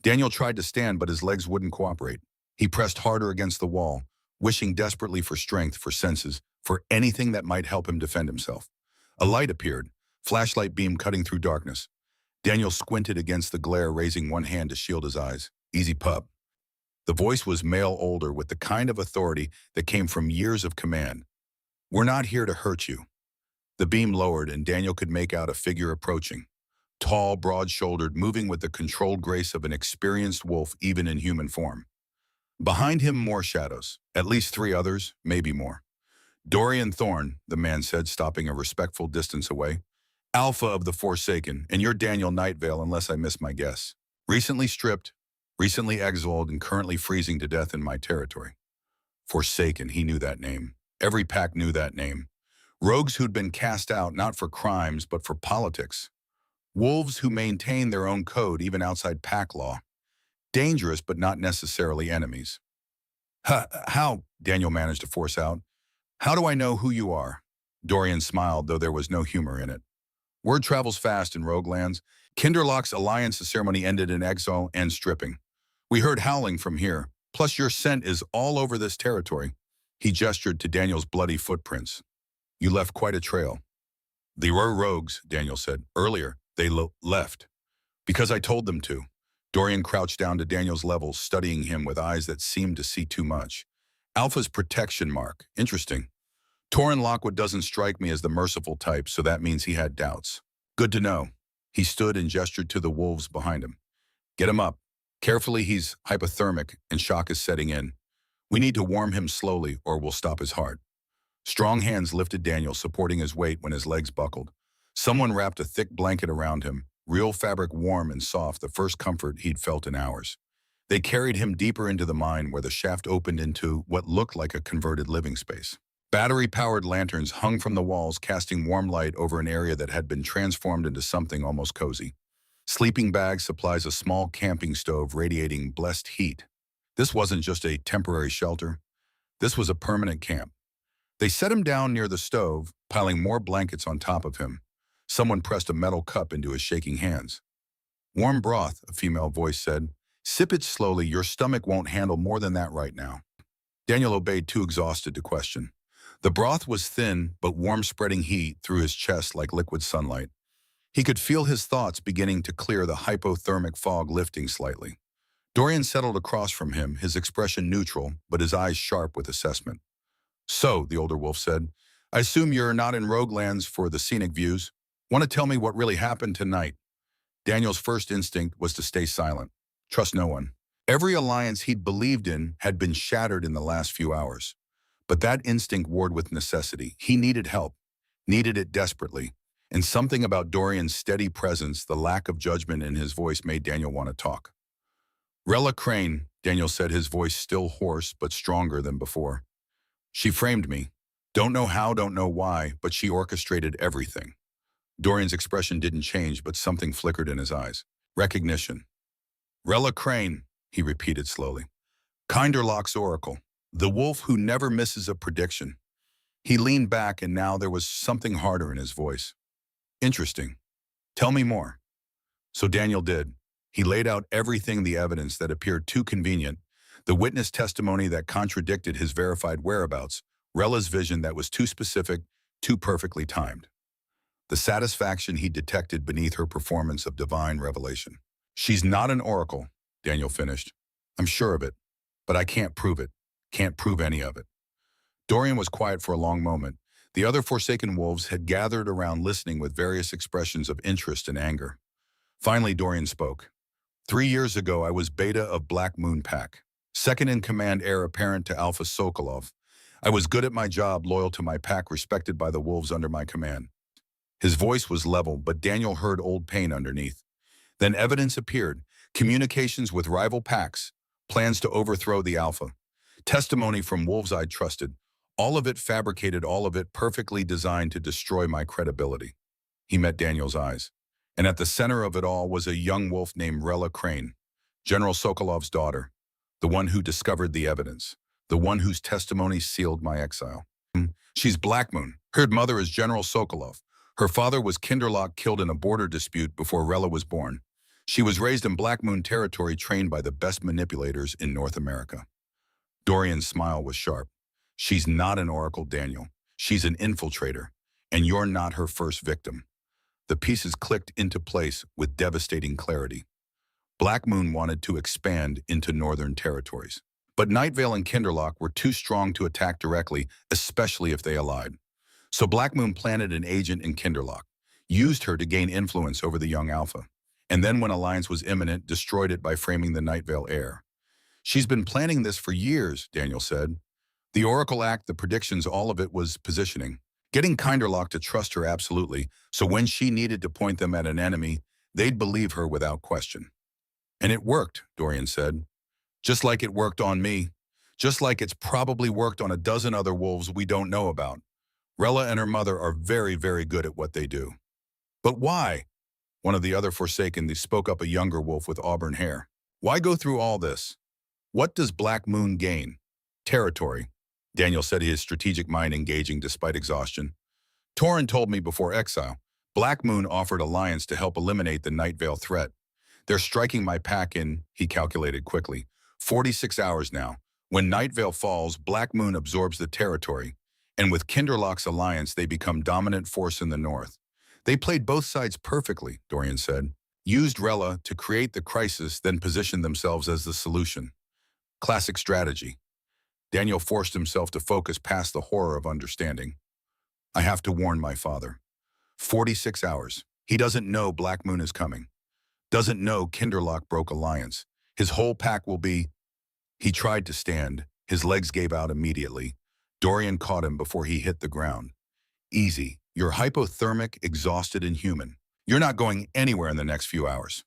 Daniel tried to stand, but his legs wouldn't cooperate. He pressed harder against the wall, wishing desperately for strength, for senses, for anything that might help him defend himself. A light appeared, flashlight beam cutting through darkness. Daniel squinted against the glare, raising one hand to shield his eyes. Easy pup. The voice was male, older, with the kind of authority that came from years of command. We're not here to hurt you. The beam lowered, and Daniel could make out a figure approaching. Tall, broad-shouldered, moving with the controlled grace of an experienced wolf even in human form. Behind him, more shadows. At least 3 others, maybe more. Dorian Thorne, the man said, stopping a respectful distance away. Alpha of the Forsaken, and you're Daniel Nightvale unless I miss my guess. Recently stripped, recently exiled, and currently freezing to death in my territory. Forsaken, he knew that name. Every pack knew that name. Rogues who'd been cast out not for crimes but for politics. Wolves who maintained their own code even outside pack law. Dangerous but not necessarily enemies. How, Daniel managed to force out. How do I know who you are? Dorian smiled, though there was no humor in it. Word travels fast in rogue lands. Kinderlock's alliance ceremony ended in exile and stripping. We heard howling from here, plus your scent is all over this territory. He gestured to Daniel's bloody footprints. You left quite a trail. They were rogues, Daniel said. Earlier, they left. Because I told them to. Dorian crouched down to Daniel's level, studying him with eyes that seemed to see too much. Alpha's protection mark. Interesting. Torrin Lockwood doesn't strike me as the merciful type, so that means he had doubts. Good to know. He stood and gestured to the wolves behind him. Get him up. Carefully, he's hypothermic and shock is setting in. We need to warm him slowly or we'll stop his heart. Strong hands lifted Daniel, supporting his weight when his legs buckled. Someone wrapped a thick blanket around him, real fabric, warm and soft, the first comfort he'd felt in hours. They carried him deeper into the mine where the shaft opened into what looked like a converted living space. Battery-powered lanterns hung from the walls, casting warm light over an area that had been transformed into something almost cozy. Sleeping bag supplies a small camping stove radiating blessed heat. This wasn't just a temporary shelter. This was a permanent camp. They set him down near the stove, piling more blankets on top of him. Someone pressed a metal cup into his shaking hands. Warm broth, a female voice said. Sip it slowly, your stomach won't handle more than that right now. Daniel obeyed, too exhausted to question. The broth was thin, but warm, spreading heat through his chest like liquid sunlight. He could feel his thoughts beginning to clear, the hypothermic fog lifting slightly. Dorian settled across from him, his expression neutral, but his eyes sharp with assessment. So, the older wolf said, I assume you're not in Roguelands for the scenic views. Want to tell me what really happened tonight? Daniel's first instinct was to stay silent. Trust no one. Every alliance he'd believed in had been shattered in the last few hours. But that instinct warred with necessity. He needed help, needed it desperately. And something about Dorian's steady presence, the lack of judgment in his voice, made Daniel want to talk. Rella Crane, Daniel said, his voice still hoarse but stronger than before. She framed me. Don't know how, don't know why, but she orchestrated everything. Dorian's expression didn't change, but something flickered in his eyes. Recognition. Rella Crane, he repeated slowly. Kinderloch's oracle. The wolf who never misses a prediction. He leaned back, and now there was something harder in his voice. Interesting. Tell me more. So Daniel did. He laid out everything, the evidence that appeared too convenient, the witness testimony that contradicted his verified whereabouts, Rella's vision that was too specific, too perfectly timed. The satisfaction he detected beneath her performance of divine revelation. She's not an oracle, Daniel finished. I'm sure of it, but I can't prove it. Can't prove any of it. Dorian was quiet for a long moment. The other Forsaken wolves had gathered around listening with various expressions of interest and anger. Finally, Dorian spoke. 3 years ago, I was Beta of Black Moon Pack, second in command heir apparent to Alpha Sokolov. I was good at my job, loyal to my pack, respected by the wolves under my command. His voice was level, but Daniel heard old pain underneath. Then evidence appeared, communications with rival packs, plans to overthrow the Alpha, testimony from wolves I'd trusted, all of it fabricated, all of it perfectly designed to destroy my credibility. He met Daniel's eyes. And at the center of it all was a young wolf named Rella Crane, General Sokolov's daughter, the one who discovered the evidence, the one whose testimony sealed my exile. She's Black Moon. Her mother is General Sokolov. Her father was Kinderloch, killed in a border dispute before Rella was born. She was raised in Black Moon territory, trained by the best manipulators in North America. Dorian's smile was sharp. She's not an oracle, Daniel. She's an infiltrator, and you're not her first victim. The pieces clicked into place with devastating clarity. Black Moon wanted to expand into northern territories. But Nightvale and Kinderloch were too strong to attack directly, especially if they allied. So Black Moon planted an agent in Kinderloch, used her to gain influence over the young Alpha, and then when alliance was imminent, destroyed it by framing the Nightvale heir. She's been planning this for years, Daniel said. The Oracle Act, the predictions, all of it was positioning. Getting Kinderloch to trust her absolutely, so when she needed to point them at an enemy, they'd believe her without question. And it worked, Dorian said. Just like it worked on me. Just like it's probably worked on a dozen other wolves we don't know about. Rella and her mother are very, very good at what they do. But why? One of the other Forsaken, they spoke up, a younger wolf with auburn hair. Why go through all this? What does Black Moon gain? Territory. Daniel said, his strategic mind engaging despite exhaustion. Torin told me before exile, Black Moon offered alliance to help eliminate the Nightvale threat. They're striking my pack in, he calculated quickly, 46 hours now. When Nightvale falls, Black Moon absorbs the territory, and with Kinderloch's alliance, they become dominant force in the north. They played both sides perfectly, Dorian said. Used Rella to create the crisis, then positioned themselves as the solution. Classic strategy. Daniel forced himself to focus past the horror of understanding. I have to warn my father. 46 hours. He doesn't know Black Moon is coming. Doesn't know Kinderloch broke alliance. His whole pack will be... He tried to stand. His legs gave out immediately. Dorian caught him before he hit the ground. Easy. You're hypothermic, exhausted, and human. You're not going anywhere in the next few hours.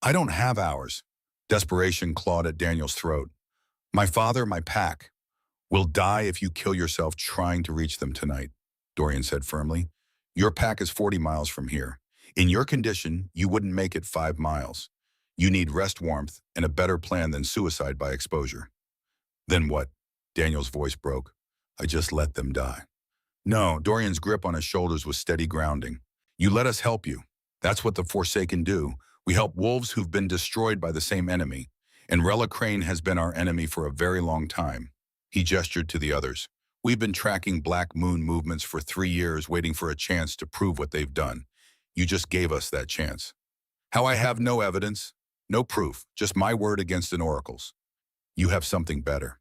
I don't have hours. Desperation clawed at Daniel's throat. My father, my pack, will die if you kill yourself trying to reach them tonight, Dorian said firmly. Your pack is 40 miles from here. In your condition, you wouldn't make it 5 miles. You need rest, warmth, and a better plan than suicide by exposure. Then what? Daniel's voice broke. I just let them die. No, Dorian's grip on his shoulders was steady grounding. You let us help you. That's what the Forsaken do. We help wolves who've been destroyed by the same enemy. And Rella Crane has been our enemy for a very long time. He gestured to the others. We've been tracking Black Moon movements for 3 years, waiting for a chance to prove what they've done. You just gave us that chance. How I have no evidence, no proof, just my word against an oracle's. You have something better.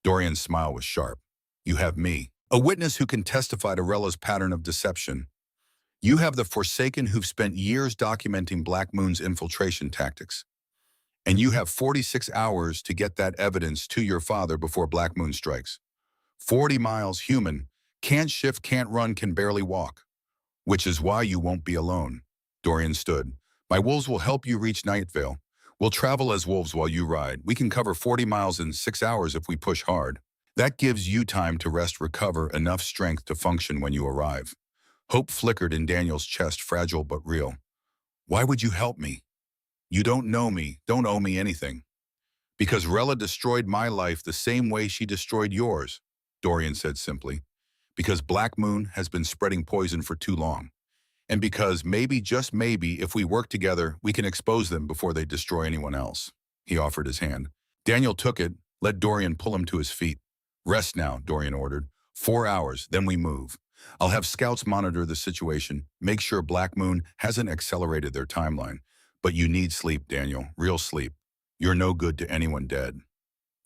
Dorian's smile was sharp. You have me, a witness who can testify to Rella's pattern of deception. You have the Forsaken who've spent years documenting Black Moon's infiltration tactics. And you have 46 hours to get that evidence to your father before Black Moon strikes. 40 miles, human, can't shift, can't run, can barely walk. Which is why you won't be alone. Dorian stood. My wolves will help you reach Nightvale. We'll travel as wolves while you ride. We can cover 40 miles in 6 hours if we push hard. That gives you time to rest, recover enough strength to function when you arrive. Hope flickered in Daniel's chest, fragile but real. Why would you help me? You don't know me, don't owe me anything. Because Rella destroyed my life the same way she destroyed yours, Dorian said simply. Because Black Moon has been spreading poison for too long. And because maybe, just maybe, if we work together, we can expose them before they destroy anyone else. He offered his hand. Daniel took it, let Dorian pull him to his feet. Rest now, Dorian ordered. 4 hours, then we move. I'll have scouts monitor the situation, make sure Black Moon hasn't accelerated their timeline. But you need sleep, Daniel, real sleep. You're no good to anyone dead.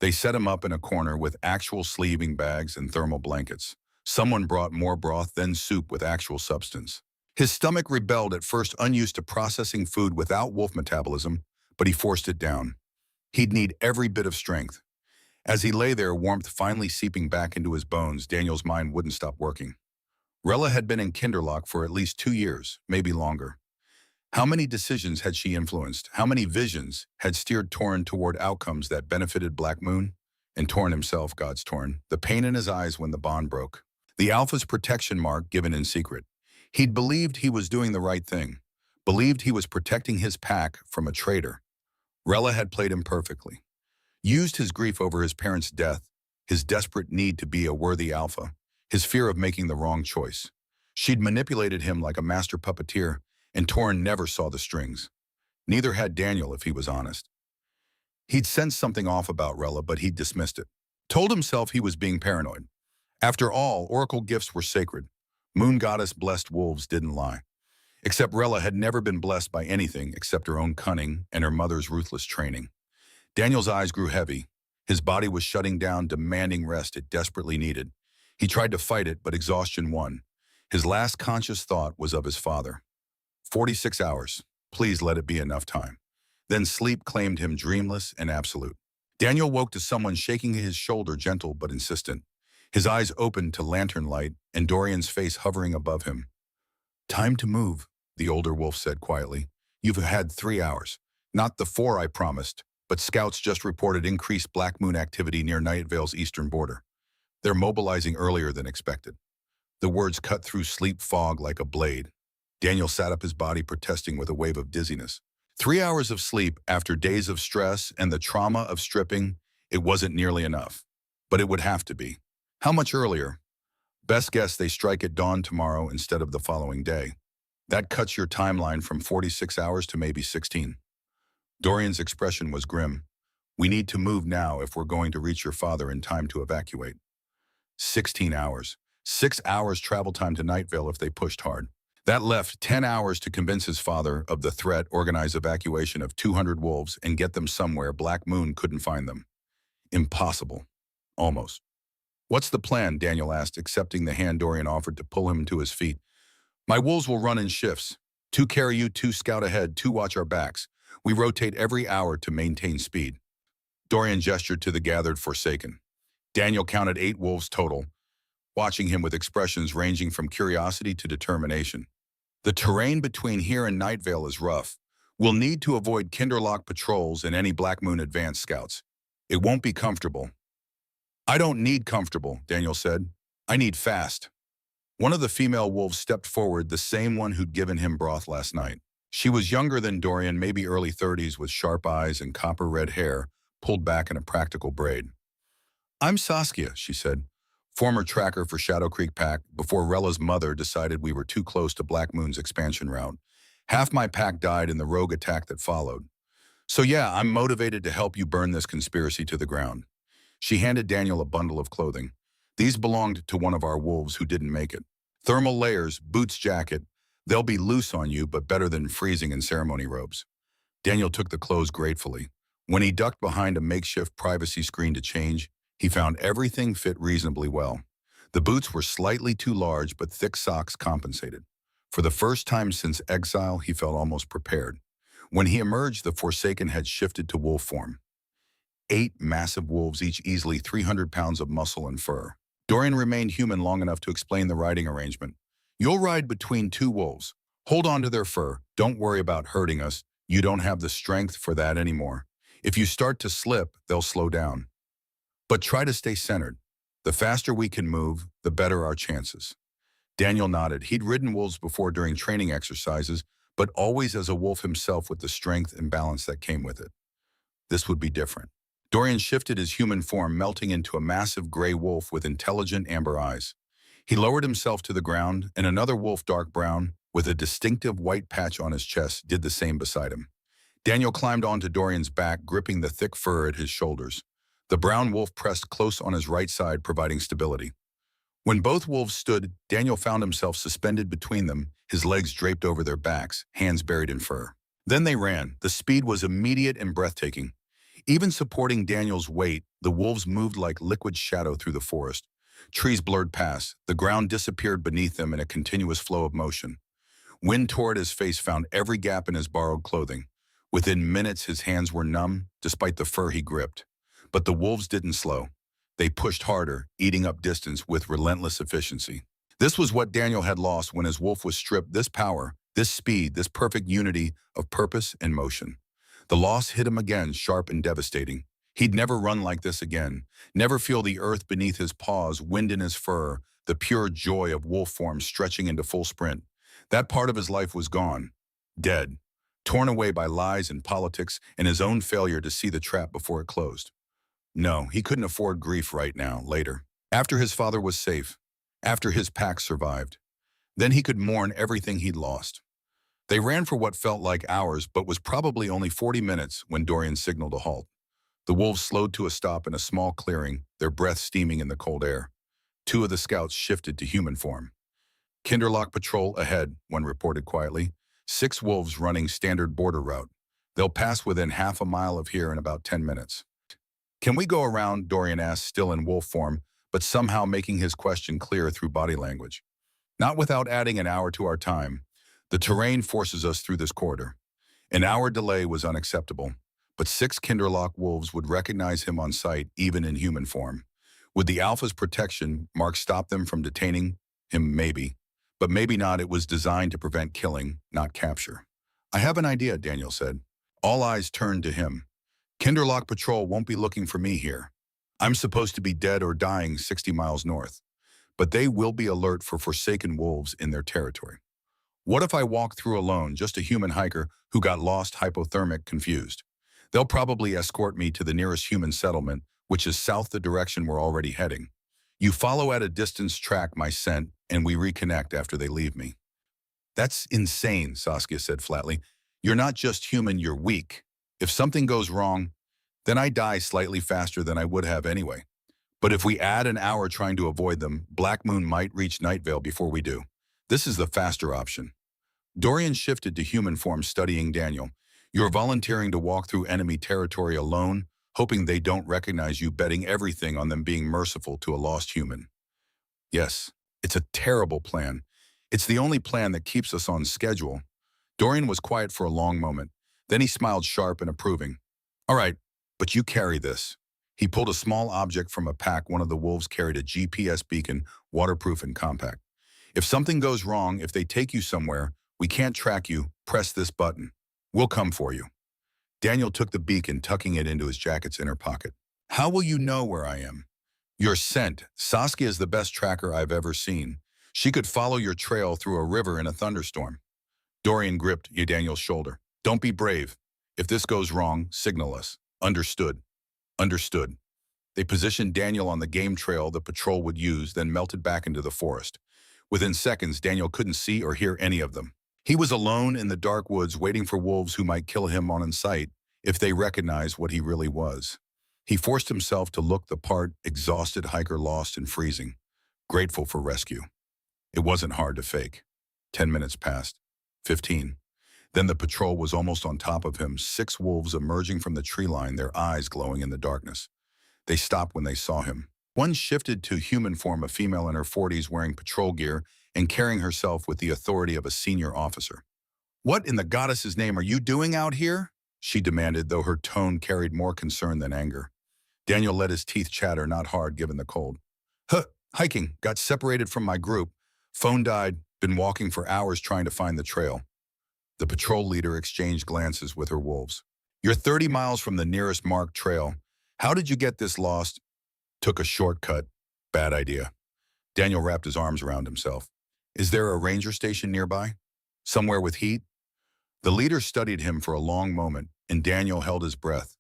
They set him up in a corner with actual sleeping bags and thermal blankets. Someone brought more broth, then soup with actual substance. His stomach rebelled at first, unused to processing food without wolf metabolism, but he forced it down. He'd need every bit of strength. As he lay there, warmth finally seeping back into his bones, Daniel's mind wouldn't stop working. Rella had been in Kinderloch for at least 2 years, maybe longer. How many decisions had she influenced? How many visions had steered Torn toward outcomes that benefited Black Moon? And Torn himself, God's Torn, the pain in his eyes when the bond broke. The Alpha's protection mark given in secret. He'd believed he was doing the right thing, believed he was protecting his pack from a traitor. Rella had played him perfectly. Used his grief over his parents' death, his desperate need to be a worthy Alpha, his fear of making the wrong choice. She'd manipulated him like a master puppeteer, and Torn never saw the strings. Neither had Daniel, if he was honest. He'd sensed something off about Rella, but he'd dismissed it. Told himself he was being paranoid. After all, Oracle gifts were sacred. Moon Goddess blessed wolves didn't lie. Except Rella had never been blessed by anything except her own cunning and her mother's ruthless training. Daniel's eyes grew heavy. His body was shutting down, demanding rest it desperately needed. He tried to fight it, but exhaustion won. His last conscious thought was of his father. 46 hours. Please let it be enough time. Then sleep claimed him, dreamless and absolute. Daniel woke to someone shaking his shoulder, gentle but insistent. His eyes opened to lantern light and Dorian's face hovering above him. Time to move, the older wolf said quietly. You've had 3 hours. Not the 4 I promised, but scouts just reported increased Black Moon activity near Night Vale's eastern border. They're mobilizing earlier than expected. The words cut through sleep fog like a blade. Daniel sat up, his body protesting with a wave of dizziness. 3 hours of sleep after days of stress and the trauma of stripping, it wasn't nearly enough. But it would have to be. How much earlier? Best guess they strike at dawn tomorrow instead of the following day. That cuts your timeline from 46 hours to maybe 16. Dorian's expression was grim. We need to move now if we're going to reach your father in time to evacuate. 16 hours. 6 hours travel time to Night Vale if they pushed hard. That left 10 hours to convince his father of the threat, organize evacuation of 200 wolves, and get them somewhere Black Moon couldn't find them. Impossible. Almost. What's the plan? Daniel asked, accepting the hand Dorian offered to pull him to his feet. My wolves will run in shifts. 2 carry you, 2 scout ahead, 2 watch our backs. We rotate every hour to maintain speed. Dorian gestured to the gathered Forsaken. Daniel counted 8 wolves total, watching him with expressions ranging from curiosity to determination. The terrain between here and Night Vale is rough. We'll need to avoid Kinderloch patrols and any Black Moon advance scouts. It won't be comfortable. I don't need comfortable, Daniel said. I need fast. One of the female wolves stepped forward, the same one who'd given him broth last night. She was younger than Dorian, maybe early 30s, with sharp eyes and copper-red hair pulled back in a practical braid. I'm Saskia, she said, former tracker for Shadow Creek Pack before Rella's mother decided we were too close to Black Moon's expansion route. Half my pack died in the rogue attack that followed. So yeah, I'm motivated to help you burn this conspiracy to the ground. She handed Daniel a bundle of clothing. These belonged to one of our wolves who didn't make it. Thermal layers, boots, jacket. They'll be loose on you, but better than freezing in ceremony robes. Daniel took the clothes gratefully. When he ducked behind a makeshift privacy screen to change, he found everything fit reasonably well. The boots were slightly too large, but thick socks compensated. For the first time since exile, he felt almost prepared. When he emerged, the Forsaken had shifted to wolf form. 8 massive wolves, each easily 300 pounds of muscle and fur. Dorian remained human long enough to explain the riding arrangement. You'll ride between 2 wolves. Hold on to their fur. Don't worry about hurting us. You don't have the strength for that anymore. If you start to slip, they'll slow down. But try to stay centered. The faster we can move, the better our chances. Daniel nodded. He'd ridden wolves before during training exercises, but always as a wolf himself with the strength and balance that came with it. This would be different. Dorian shifted his human form, melting into a massive gray wolf with intelligent amber eyes. He lowered himself to the ground, and another wolf, dark brown, with a distinctive white patch on his chest, did the same beside him. Daniel climbed onto Dorian's back, gripping the thick fur at his shoulders. The brown wolf pressed close on his right side, providing stability. When both wolves stood, Daniel found himself suspended between them, his legs draped over their backs, hands buried in fur. Then they ran. The speed was immediate and breathtaking. Even supporting Daniel's weight, the wolves moved like liquid shadow through the forest. Trees blurred past. The ground disappeared beneath them in a continuous flow of motion. Wind tore at his face, found every gap in his borrowed clothing. Within minutes, his hands were numb, despite the fur he gripped. But the wolves didn't slow. They pushed harder, eating up distance with relentless efficiency. This was what Daniel had lost when his wolf was stripped: this power, this speed, this perfect unity of purpose and motion. The loss hit him again, sharp and devastating. He'd never run like this again, never feel the earth beneath his paws, wind in his fur, the pure joy of wolf form stretching into full sprint. That part of his life was gone, dead, torn away by lies and politics and his own failure to see the trap before it closed. No, he couldn't afford grief right now, later. After his father was safe, after his pack survived, then he could mourn everything he'd lost. They ran for what felt like hours, but was probably only 40 minutes when Dorian signaled a halt. The wolves slowed to a stop in a small clearing, their breath steaming in the cold air. Two of the scouts shifted to human form. Kinderlock patrol ahead, one reported quietly. 6 wolves running standard border route. They'll pass within half a mile of here in about 10 minutes. Can we go around? Dorian asked, still in wolf form, but somehow making his question clear through body language. Not without adding an hour to our time. The terrain forces us through this corridor. An hour delay was unacceptable, but 6 Kinderlock wolves would recognize him on sight, even in human form. Would the Alpha's protection mark stop them from detaining him? Maybe. But maybe not. It was designed to prevent killing, not capture. I have an idea, Daniel said. All eyes turned to him. Kinderlock patrol won't be looking for me here. I'm supposed to be dead or dying 60 miles north, but they will be alert for forsaken wolves in their territory. What if I walk through alone, just a human hiker who got lost, hypothermic, confused? They'll probably escort me to the nearest human settlement, which is south the direction we're already heading. You follow at a distance, track my scent, and we reconnect after they leave me. That's insane, Saskia said flatly. You're not just human, you're weak. If something goes wrong, then I die slightly faster than I would have anyway. But if we add an hour trying to avoid them, Black Moon might reach Night Vale before we do. This is the faster option. Dorian shifted to human form, studying Daniel. You're volunteering to walk through enemy territory alone, hoping they don't recognize you, betting everything on them being merciful to a lost human. Yes, it's a terrible plan. It's the only plan that keeps us on schedule. Dorian was quiet for a long moment. Then he smiled, sharp and approving. All right, but you carry this. He pulled a small object from a pack. One of the wolves carried a GPS beacon, waterproof and compact. If something goes wrong, if they take you somewhere, we can't track you, press this button. We'll come for you. Daniel took the beacon, tucking it into his jacket's inner pocket. How will you know where I am? Your scent. Saskia is the best tracker I've ever seen. She could follow your trail through a river in a thunderstorm. Dorian gripped Daniel's shoulder. Don't be brave. If this goes wrong, signal us. Understood. Understood. They positioned Daniel on the game trail the patrol would use, then melted back into the forest. Within seconds, Daniel couldn't see or hear any of them. He was alone in the dark woods, waiting for wolves who might kill him on sight if they recognized what he really was. He forced himself to look the part, exhausted hiker, lost and freezing, grateful for rescue. It wasn't hard to fake. 10 minutes passed. 15. Then the patrol was almost on top of him, 6 wolves emerging from the tree line, their eyes glowing in the darkness. They stopped when they saw him. One shifted to human form, a female in her 40s wearing patrol gear and carrying herself with the authority of a senior officer. What in the goddess's name are you doing out here? She demanded, though her tone carried more concern than anger. Daniel let his teeth chatter, not hard given the cold. Hiking, got separated from my group. Phone died, been walking for hours trying to find the trail. The patrol leader exchanged glances with her wolves. You're 30 miles from the nearest marked trail. How did you get this lost? Took a shortcut. Bad idea. Daniel wrapped his arms around himself. Is there a ranger station nearby? Somewhere with heat? The leader studied him for a long moment, and Daniel held his breath.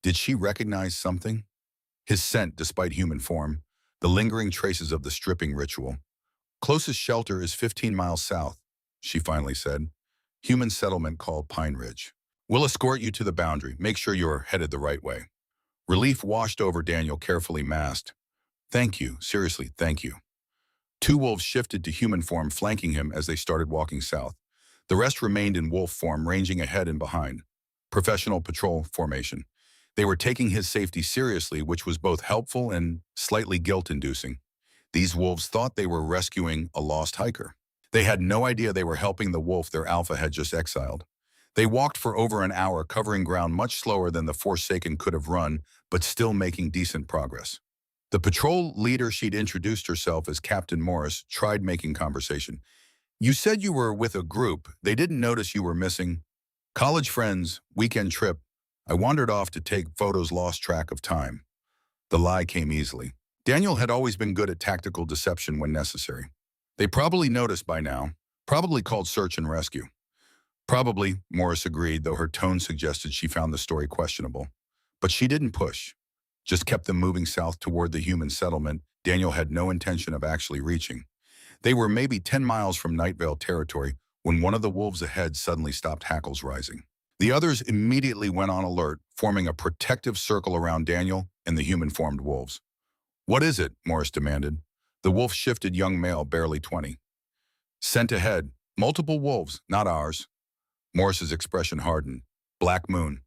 Did she recognize something? His scent, despite human form, the lingering traces of the stripping ritual. Closest shelter is 15 miles south, she finally said. Human settlement called Pine Ridge. We'll escort you to the boundary. Make sure you're headed the right way. Relief washed over Daniel, carefully masked. Thank you, seriously, thank you. Two wolves shifted to human form, flanking him as they started walking south. The rest remained in wolf form, ranging ahead and behind. Professional patrol formation. They were taking his safety seriously, which was both helpful and slightly guilt-inducing. These wolves thought they were rescuing a lost hiker. They had no idea they were helping the wolf their alpha had just exiled. They walked for over an hour, covering ground much slower than the Forsaken could have run, but still making decent progress. The patrol leader, she'd introduced herself as Captain Morris, tried making conversation. You said you were with a group. They didn't notice you were missing. College friends, weekend trip. I wandered off to take photos, lost track of time. The lie came easily. Daniel had always been good at tactical deception when necessary. They probably noticed by now, probably called search and rescue. Probably, Morris agreed, though her tone suggested she found the story questionable. But she didn't push, just kept them moving south toward the human settlement Daniel had no intention of actually reaching. They were maybe 10 miles from Nightvale territory when one of the wolves ahead suddenly stopped, hackles rising. The others immediately went on alert, forming a protective circle around Daniel and the human-formed wolves. What is it? Morris demanded. The wolf-shifted young male, barely 20. Sent ahead. Multiple wolves, not ours. Morris's expression hardened. Black Moon.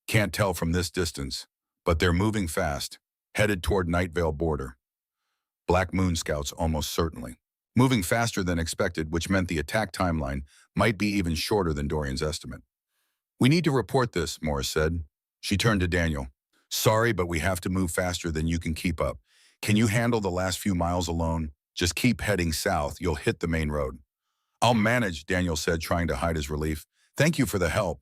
Can't tell from this distance, but they're moving fast, headed toward Nightvale border. Black Moon scouts, almost certainly. Moving faster than expected, which meant the attack timeline might be even shorter than Dorian's estimate. We need to report this, Morris said. She turned to Daniel. Sorry, but we have to move faster than you can keep up. Can you handle the last few miles alone? Just keep heading south. You'll hit the main road. I'll manage, Daniel said, trying to hide his relief. Thank you for the help.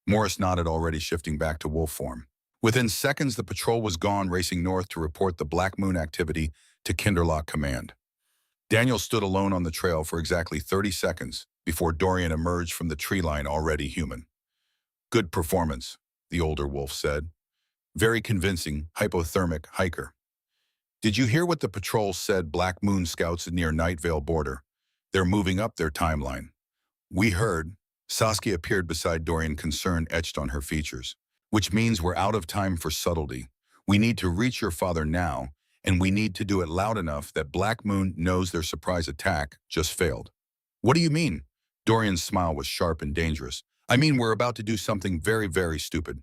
Morris nodded, already shifting back to wolf form. Within seconds, the patrol was gone, racing north to report the Black Moon activity to Kinderlock Command. Daniel stood alone on the trail for exactly 30 seconds before Dorian emerged from the tree line, already human. Good performance, the older wolf said. Very convincing, hypothermic hiker. Did you hear what the patrol said? Black Moon scouts near Nightvale border. They're moving up their timeline. We heard. Saskia appeared beside Dorian, concern etched on her features. Which means we're out of time for subtlety. We need to reach your father now, and we need to do it loud enough that Black Moon knows their surprise attack just failed. What do you mean? Dorian's smile was sharp and dangerous. I mean, we're about to do something very, very stupid.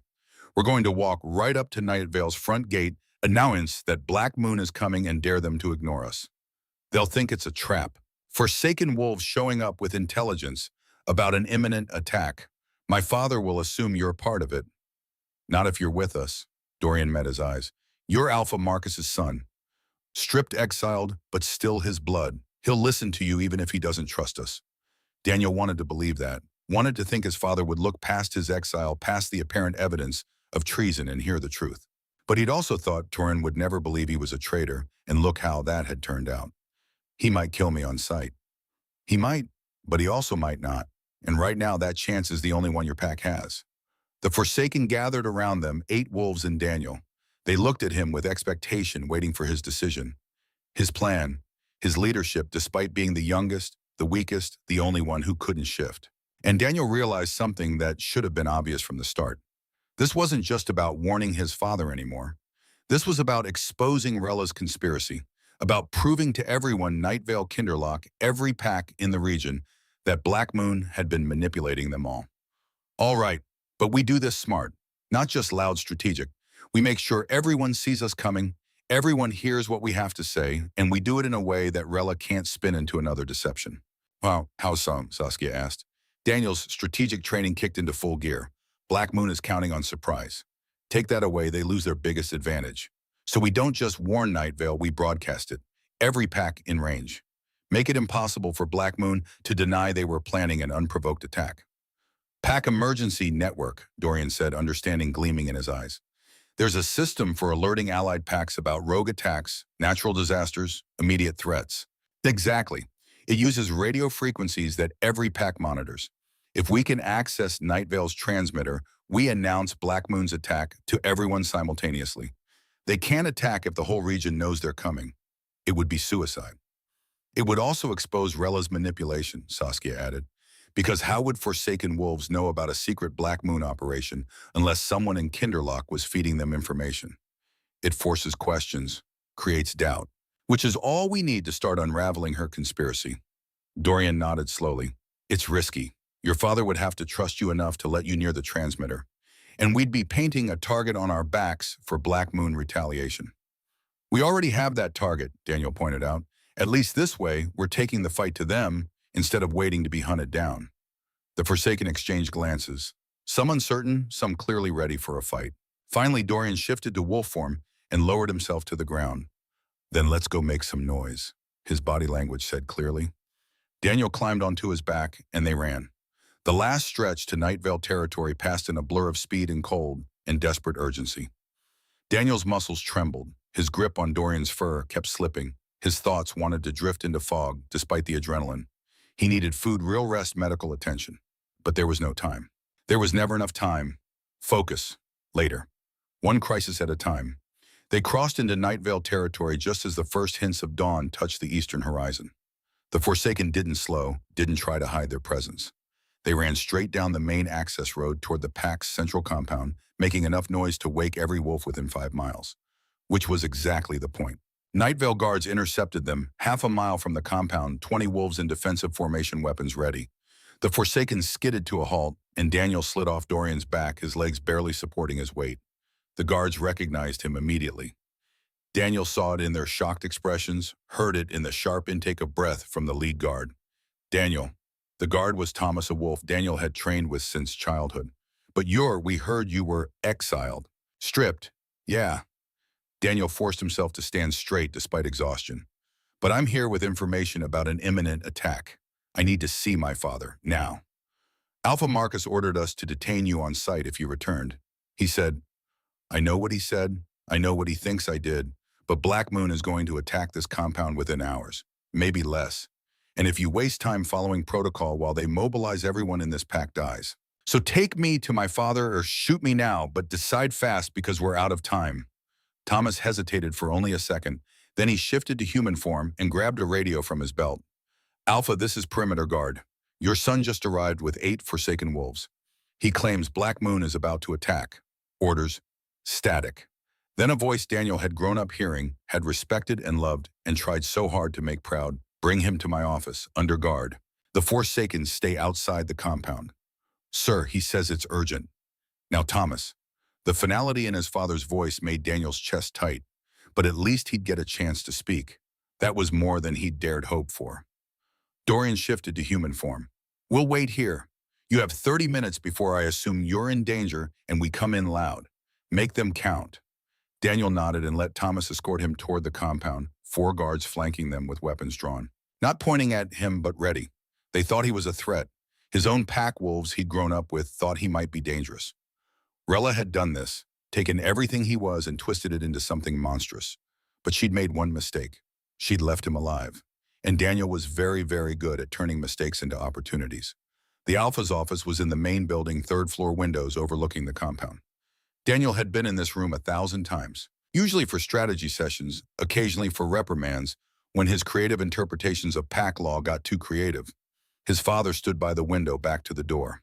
We're going to walk right up to Nightvale's front gate, announce that Black Moon is coming, and dare them to ignore us. They'll think it's a trap. Forsaken wolves showing up with intelligence about an imminent attack. My father will assume you're part of it. Not if you're with us. Dorian met his eyes. You're Alpha Marcus's son. Stripped, exiled, but still his blood. He'll listen to you even if he doesn't trust us. Daniel wanted to believe that. Wanted to think his father would look past his exile, past the apparent evidence of treason, and hear the truth. But he'd also thought Torin would never believe he was a traitor, and look how that had turned out. He might kill me on sight. He might, but he also might not. And right now, that chance is the only one your pack has. The Forsaken gathered around them, 8 wolves and Daniel. They looked at him with expectation, waiting for his decision. His plan, his leadership, despite being the youngest, the weakest, the only one who couldn't shift. And Daniel realized something that should have been obvious from the start. This wasn't just about warning his father anymore. This was about exposing Rella's conspiracy, about proving to everyone, Nightvale, Kinderlock, every pack in the region, that Black Moon had been manipulating them all. All right, but we do this smart, not just loud, strategic. We make sure everyone sees us coming, everyone hears what we have to say, and we do it in a way that Rella can't spin into another deception. Wow, how so? Saskia asked. Daniel's strategic training kicked into full gear. Black Moon is counting on surprise. Take that away, they lose their biggest advantage. So we don't just warn Nightvale, we broadcast it. Every pack in range. Make it impossible for Black Moon to deny they were planning an unprovoked attack. Pack emergency network, Dorian said, understanding gleaming in his eyes. There's a system for alerting allied packs about rogue attacks, natural disasters, immediate threats. Exactly. It uses radio frequencies that every pack monitors. If we can access Night Vale's transmitter, we announce Black Moon's attack to everyone simultaneously. They can't attack if the whole region knows they're coming. It would be suicide. It would also expose Rella's manipulation, Saskia added, because how would Forsaken Wolves know about a secret Black Moon operation unless someone in Kinderloch was feeding them information? It forces questions, creates doubt, which is all we need to start unraveling her conspiracy. Dorian nodded slowly. It's risky. Your father would have to trust you enough to let you near the transmitter, and we'd be painting a target on our backs for Black Moon retaliation. We already have that target, Daniel pointed out. At least this way, we're taking the fight to them instead of waiting to be hunted down. The Forsaken exchanged glances, some uncertain, some clearly ready for a fight. Finally, Dorian shifted to wolf form and lowered himself to the ground. Then let's go make some noise, his body language said clearly. Daniel climbed onto his back, and they ran. The last stretch to Night Vale territory passed in a blur of speed and cold and desperate urgency. Daniel's muscles trembled. His grip on Dorian's fur kept slipping. His thoughts wanted to drift into fog despite the adrenaline. He needed food, real rest, medical attention. But there was no time. There was never enough time. Focus. Later. One crisis at a time. They crossed into Night Vale territory just as the first hints of dawn touched the eastern horizon. The Forsaken didn't slow, didn't try to hide their presence. They ran straight down the main access road toward the pack's central compound, making enough noise to wake every wolf within 5 miles. Which was exactly the point. Night Vale guards intercepted them, half a mile from the compound, 20 wolves in defensive formation, weapons ready. The Forsaken skidded to a halt, and Daniel slid off Dorian's back, his legs barely supporting his weight. The guards recognized him immediately. Daniel saw it in their shocked expressions, heard it in the sharp intake of breath from the lead guard. Daniel. The guard was Thomas, a wolf Daniel had trained with since childhood. But we heard you were exiled. Stripped. Yeah. Daniel forced himself to stand straight despite exhaustion. But I'm here with information about an imminent attack. I need to see my father, now. Alpha Marcus ordered us to detain you on sight if you returned. He said, I know what he said, I know what he thinks I did, but Black Moon is going to attack this compound within hours, maybe less. And if you waste time following protocol while they mobilize, everyone in this pack dies. So take me to my father or shoot me now, but decide fast because we're out of time. Thomas hesitated for only a second, then he shifted to human form and grabbed a radio from his belt. Alpha, this is Perimeter Guard. Your son just arrived with 8 Forsaken Wolves. He claims Black Moon is about to attack. Orders, static. Then a voice Daniel had grown up hearing, had respected and loved, and tried so hard to make proud. Bring him to my office, under guard. The Forsaken stay outside the compound. Sir, he says it's urgent. Now, Thomas. The finality in his father's voice made Daniel's chest tight, but at least he'd get a chance to speak. That was more than he'd dared hope for. Dorian shifted to human form. We'll wait here. You have 30 minutes before I assume you're in danger and we come in loud. Make them count. Daniel nodded and let Thomas escort him toward the compound, 4 guards flanking them with weapons drawn. Not pointing at him, but ready. They thought he was a threat. His own pack wolves he'd grown up with thought he might be dangerous. Rella had done this, taken everything he was and twisted it into something monstrous. But she'd made one mistake. She'd left him alive. And Daniel was very, very good at turning mistakes into opportunities. The Alpha's office was in the main building, 3rd floor windows overlooking the compound. Daniel had been in this room 1,000 times, usually for strategy sessions, occasionally for reprimands, when his creative interpretations of pack law got too creative. His father stood by the window back to the door.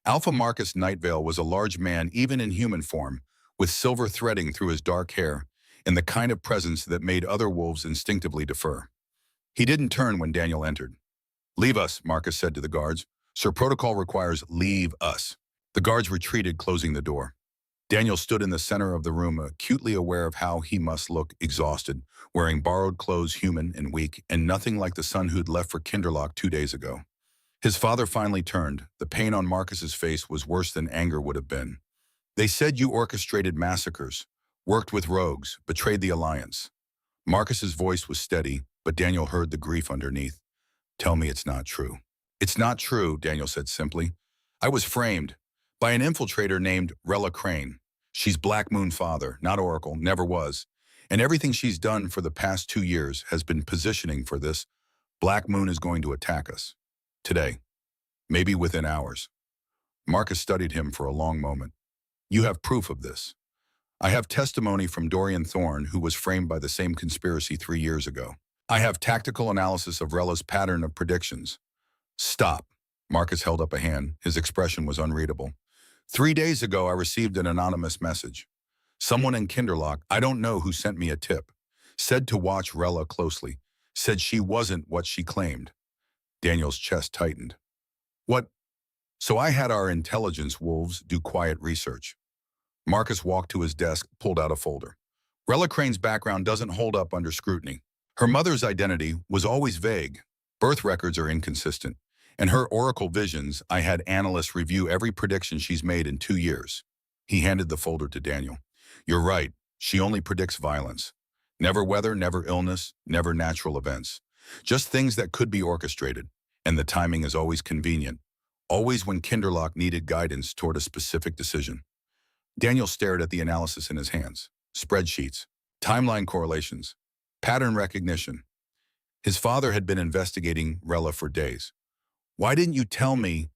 Alpha Marcus Night Vale was a large man, even in human form, with silver threading through his dark hair, and the kind of presence that made other wolves instinctively defer. He didn't turn when Daniel entered. Leave us, Marcus said to the guards. Sir, protocol requires leave us. The guards retreated, closing the door. Daniel stood in the center of the room, acutely aware of how he must look, exhausted, wearing borrowed clothes, human and weak, and nothing like the son who'd left for Kinderloch 2 days ago. His father finally turned. The pain on Marcus's face was worse than anger would have been. They said you orchestrated massacres, worked with rogues, betrayed the Alliance. Marcus's voice was steady, but Daniel heard the grief underneath. Tell me it's not true. It's not true, Daniel said simply. I was framed by an infiltrator named Rella Crane. She's Black Moon father, not Oracle, never was. And everything she's done for the past 2 years has been positioning for this. Black Moon is going to attack us. Today. Maybe within hours. Marcus studied him for a long moment. You have proof of this. I have testimony from Dorian Thorne, who was framed by the same conspiracy 3 years ago. I have tactical analysis of Rella's pattern of predictions. Stop. Marcus held up a hand. His expression was unreadable. 3 days ago, I received an anonymous message. Someone in Kinderloch, I don't know who sent me a tip, said to watch Rella closely, said she wasn't what she claimed. Daniel's chest tightened. What? So I had our intelligence wolves do quiet research. Marcus walked to his desk, pulled out a folder. Rella Crane's background doesn't hold up under scrutiny. Her mother's identity was always vague. Birth records are inconsistent. And her oracle visions, I had analysts review every prediction she's made in 2 years. He handed the folder to Daniel. You're right. She only predicts violence. Never weather, never illness, never natural events. Just things that could be orchestrated. And the timing is always convenient. Always when Kinderloch needed guidance toward a specific decision. Daniel stared at the analysis in his hands. Spreadsheets, timeline correlations, pattern recognition. His father had been investigating Rella for days. Why didn't you tell me?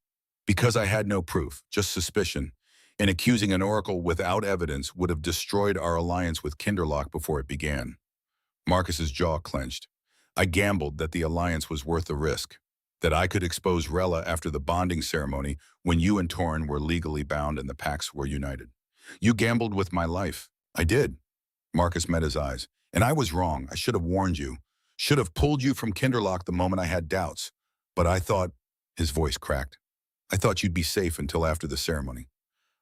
Because I had no proof, just suspicion. And accusing an oracle without evidence would have destroyed our alliance with Kinderloch before it began. Marcus's jaw clenched. I gambled that the alliance was worth the risk, that I could expose Rella after the bonding ceremony when you and Torrin were legally bound and the pacts were united. You gambled with my life. I did. Marcus met his eyes. And I was wrong. I should have warned you. Should have pulled you from Kinderloch the moment I had doubts. But I thought, his voice cracked, I thought you'd be safe until after the ceremony.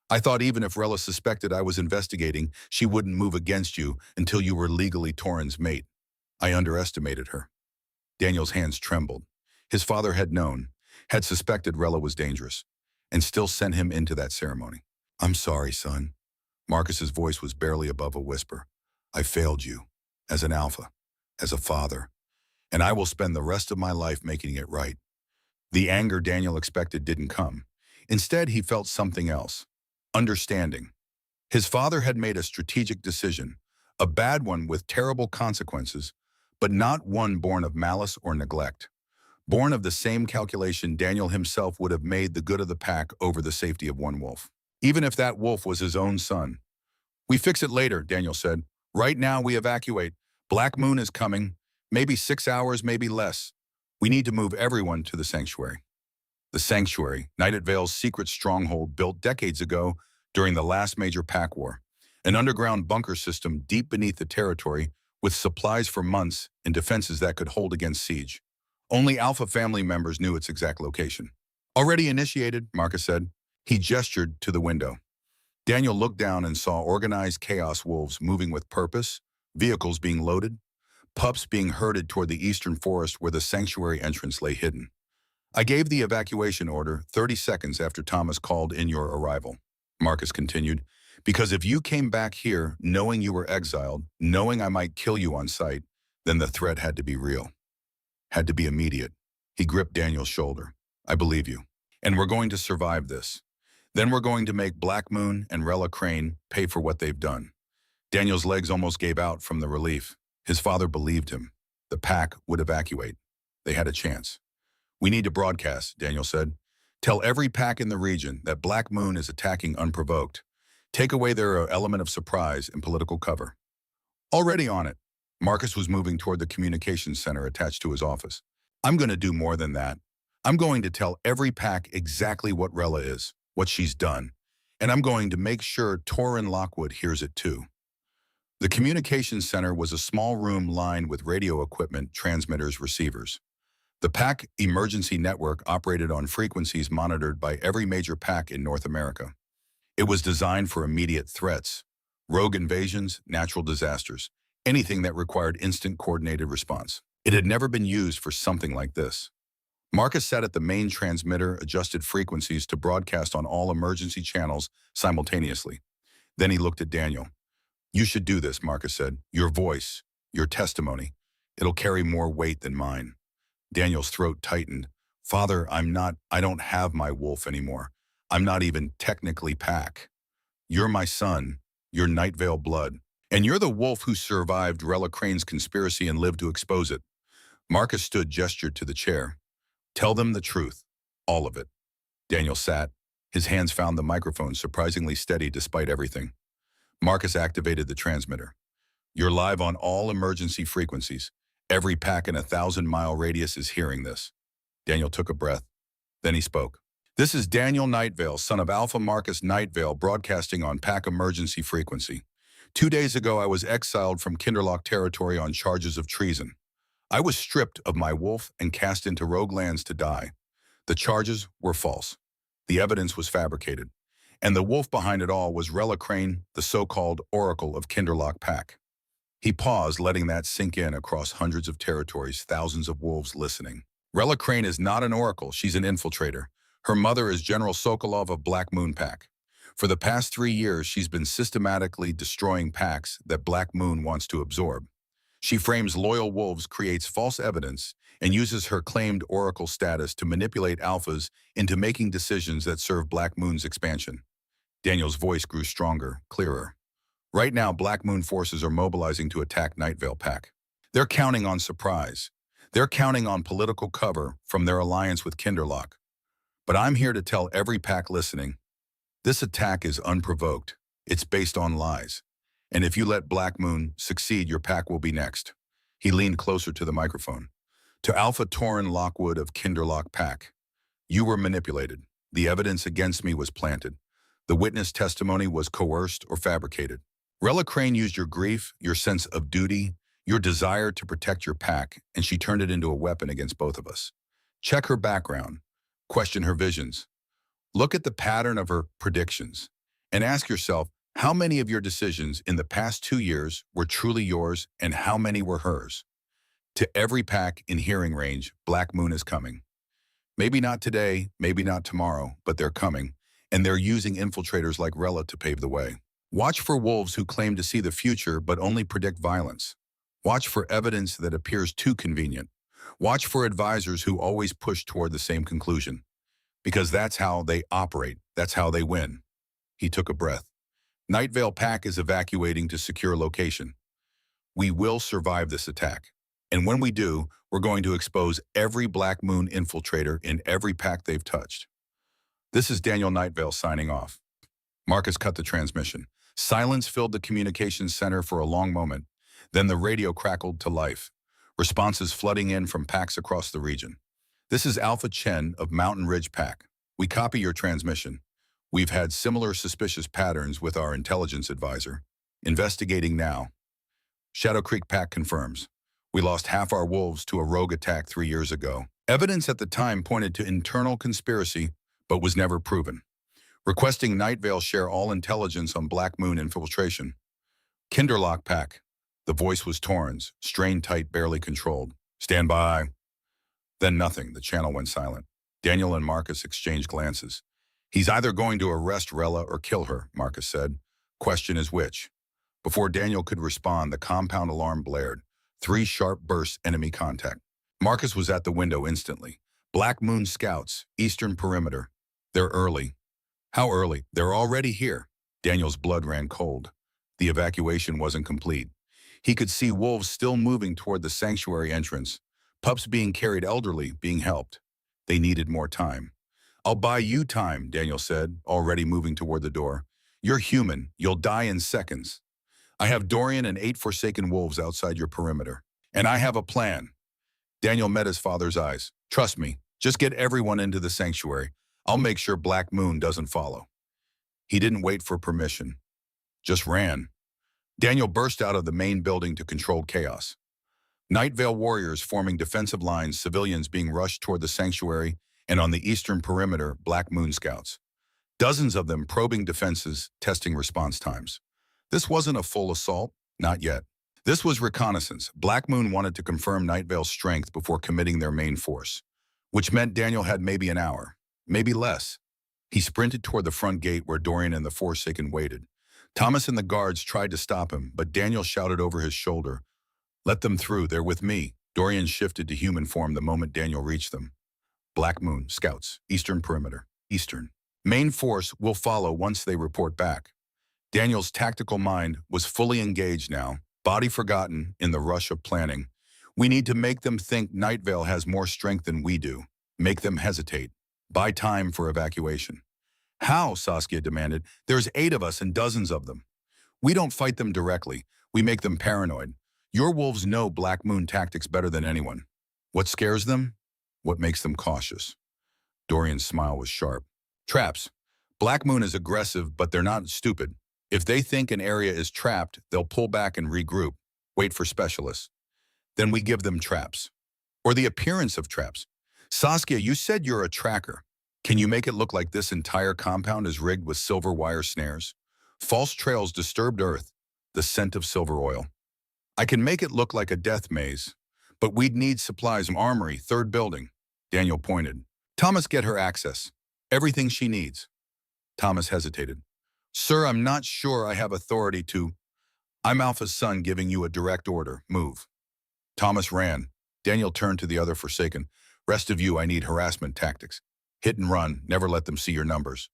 I thought even if Rella suspected I was investigating, she wouldn't move against you until you were legally Torrin's mate. I underestimated her. Daniel's hands trembled. His father had known, had suspected Rella was dangerous, and still sent him into that ceremony. I'm sorry, son. Marcus's voice was barely above a whisper. I failed you, as an alpha, as a father, and I will spend the rest of my life making it right. The anger Daniel expected didn't come. Instead, he felt something else. Understanding. His father had made a strategic decision, a bad one with terrible consequences, but not one born of malice or neglect. Born of the same calculation Daniel himself would have made the good of the pack over the safety of one wolf. Even if that wolf was his own son. We fix it later, Daniel said. Right now we evacuate. Black Moon is coming. Maybe 6 hours, maybe less. We need to move everyone to the sanctuary. The sanctuary, Night Vale's secret stronghold built decades ago during the last major pack war. An underground bunker system deep beneath the territory with supplies for months and defenses that could hold against siege. Only Alpha family members knew its exact location. Already initiated, Marcus said. He gestured to the window. Daniel looked down and saw organized chaos wolves moving with purpose, vehicles being loaded, pups being herded toward the eastern forest where the sanctuary entrance lay hidden. I gave the evacuation order 30 seconds after Thomas called in your arrival, Marcus continued, because if you came back here knowing you were exiled, knowing I might kill you on sight, then the threat had to be real. Had to be immediate. He gripped Daniel's shoulder. I believe you. And we're going to survive this. Then we're going to make Black Moon and Rella Crane pay for what they've done. Daniel's legs almost gave out from the relief. His father believed him. The pack would evacuate. They had a chance. We need to broadcast, Daniel said. Tell every pack in the region that Black Moon is attacking unprovoked. Take away their element of surprise and political cover. Already on it. Marcus was moving toward the communications center attached to his office. I'm going to do more than that. I'm going to tell every pack exactly what Rella is, what she's done, and I'm going to make sure Torrin Lockwood hears it too. The communications center was a small room lined with radio equipment, transmitters, receivers. The pack emergency network operated on frequencies monitored by every major pack in North America. It was designed for immediate threats, rogue invasions, natural disasters, anything that required instant coordinated response. It had never been used for something like this. Marcus sat at the main transmitter, adjusted frequencies to broadcast on all emergency channels simultaneously. Then he looked at Daniel. You should do this, Marcus said. Your voice, your testimony. It'll carry more weight than mine. Daniel's throat tightened. Father, I don't have my wolf anymore. I'm not even technically pack. You're my son. You're Night Vale blood. And you're the wolf who survived Rella Crane's conspiracy and lived to expose it. Marcus stood, gestured to the chair. Tell them the truth. All of it. Daniel sat. His hands found the microphone surprisingly steady despite everything. Marcus activated the transmitter. You're live on all emergency frequencies. Every pack in a 1,000-mile radius is hearing this. Daniel took a breath. Then he spoke. This is Daniel Nightvale, son of Alpha Marcus Nightvale, broadcasting on pack emergency frequency. 2 days ago, I was exiled from Kinderloch territory on charges of treason. I was stripped of my wolf and cast into rogue lands to die. The charges were false. The evidence was fabricated. And the wolf behind it all was Rella Crane, the so-called Oracle of Kinderloch Pack. He paused, letting that sink in across hundreds of territories, thousands of wolves listening. Rella Crane is not an oracle, she's an infiltrator. Her mother is General Sokolov of Black Moon Pack. For the past 3 years, she's been systematically destroying packs that Black Moon wants to absorb. She frames loyal wolves, creates false evidence, and uses her claimed oracle status to manipulate alphas into making decisions that serve Black Moon's expansion. Daniel's voice grew stronger, clearer. Right now, Black Moon forces are mobilizing to attack Nightvale Pack. They're counting on surprise. They're counting on political cover from their alliance with Kinderloch. But I'm here to tell every pack listening, this attack is unprovoked. It's based on lies. And if you let Black Moon succeed, your pack will be next. He leaned closer to the microphone. To Alpha Torin Lockwood of Kinderloch Pack. You were manipulated. The evidence against me was planted. The witness testimony was coerced or fabricated. Rella Crane used your grief, your sense of duty, your desire to protect your pack, and she turned it into a weapon against both of us. Check her background. Question her visions. Look at the pattern of her predictions. And ask yourself, how many of your decisions in the past 2 years were truly yours and how many were hers? To every pack in hearing range, Black Moon is coming. Maybe not today, maybe not tomorrow, but they're coming, and they're using infiltrators like Rella to pave the way. Watch for wolves who claim to see the future but only predict violence. Watch for evidence that appears too convenient. Watch for advisors who always push toward the same conclusion. Because that's how they operate, that's how they win. He took a breath. Nightvale Pack is evacuating to secure location. We will survive this attack. And when we do, we're going to expose every Black Moon infiltrator in every pack they've touched. This is Daniel Nightvale signing off. Marcus cut the transmission. Silence filled the communications center for a long moment. Then the radio crackled to life. Responses flooding in from packs across the region. This is Alpha Chen of Mountain Ridge Pack. We copy your transmission. We've had similar suspicious patterns with our intelligence advisor. Investigating now. Shadow Creek Pack confirms. We lost half our wolves to a rogue attack 3 years ago. Evidence at the time pointed to internal conspiracy, but was never proven. Requesting Nightvale share all intelligence on Black Moon infiltration. Kinderloch Pack. The voice was Torrens, strained tight, barely controlled. Stand by. Then nothing. The channel went silent. Daniel and Marcus exchanged glances. He's either going to arrest Rella or kill her, Marcus said. Question is which? Before Daniel could respond, the compound alarm blared. 3 sharp bursts, enemy contact. Marcus was at the window instantly. Black Moon scouts, eastern perimeter. They're early. How early? They're already here. Daniel's blood ran cold. The evacuation wasn't complete. He could see wolves still moving toward the sanctuary entrance. Pups being carried, elderly being helped. They needed more time. I'll buy you time, Daniel said, already moving toward the door. You're human. You'll die in seconds. I have Dorian and 8 forsaken wolves outside your perimeter. And I have a plan. Daniel met his father's eyes. Trust me, just get everyone into the sanctuary. I'll make sure Black Moon doesn't follow. He didn't wait for permission. Just ran. Daniel burst out of the main building to control chaos. Nightvale warriors forming defensive lines, civilians being rushed toward the sanctuary, and on the eastern perimeter, Black Moon scouts. Dozens of them probing defenses, testing response times. This wasn't a full assault, not yet. This was reconnaissance. Black Moon wanted to confirm Nightvale's strength before committing their main force, which meant Daniel had maybe an hour, maybe less. He sprinted toward the front gate where Dorian and the Forsaken waited. Thomas and the guards tried to stop him, but Daniel shouted over his shoulder, "Let them through, they're with me." Dorian shifted to human form the moment Daniel reached them. Black Moon, scouts, eastern perimeter, eastern. Main force will follow once they report back. Daniel's tactical mind was fully engaged now, body forgotten in the rush of planning. We need to make them think Night Vale has more strength than we do. Make them hesitate. Buy time for evacuation. How? Saskia demanded. There's 8 of us and dozens of them. We don't fight them directly. We make them paranoid. Your wolves know Black Moon tactics better than anyone. What scares them? What makes them cautious? Dorian's smile was sharp. Traps. Black Moon is aggressive, but they're not stupid. If they think an area is trapped, they'll pull back and regroup, wait for specialists. Then we give them traps. Or the appearance of traps. Saskia, you said you're a tracker. Can you make it look like this entire compound is rigged with silver wire snares? False trails, disturbed earth, the scent of silver oil. I can make it look like a death maze, but we'd need supplies, armory, 3rd building. Daniel pointed. Thomas, get her access. Everything she needs. Thomas hesitated. Sir, I'm not sure I have authority to. I'm Alpha's son giving you a direct order. Move. Thomas ran. Daniel turned to the other Forsaken. Rest of you, I need harassment tactics. Hit and run. Never let them see your numbers.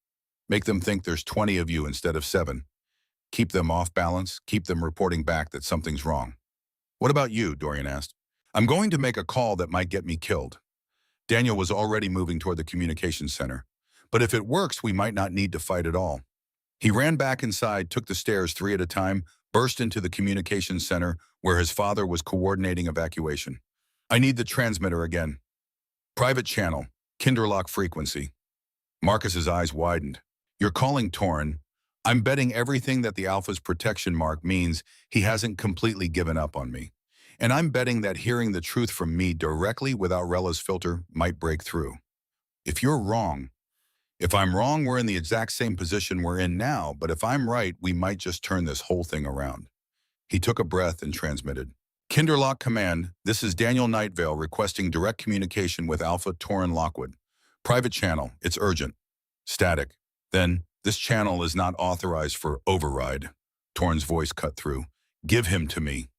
Make them think there's 20 of you instead of 7. Keep them off balance. Keep them reporting back that something's wrong. What about you? Dorian asked. I'm going to make a call that might get me killed. Daniel was already moving toward the communications center. But if it works, we might not need to fight at all. He ran back inside, took the stairs 3 at a time, burst into the communications center where his father was coordinating evacuation. I need the transmitter again. Private channel, Kinderlock frequency. Marcus's eyes widened. You're calling Torrin. I'm betting everything that the Alpha's protection mark means he hasn't completely given up on me. And I'm betting that hearing the truth from me directly without Rella's filter might break through. If you're wrong, if I'm wrong, we're in the exact same position we're in now, but if I'm right, we might just turn this whole thing around. He took a breath and transmitted. Kinderlock Command, this is Daniel Nightvale requesting direct communication with Alpha Torrin Lockwood. Private channel, it's urgent. Static. Then, this channel is not authorized for override. Torrin's voice cut through. Give him to me.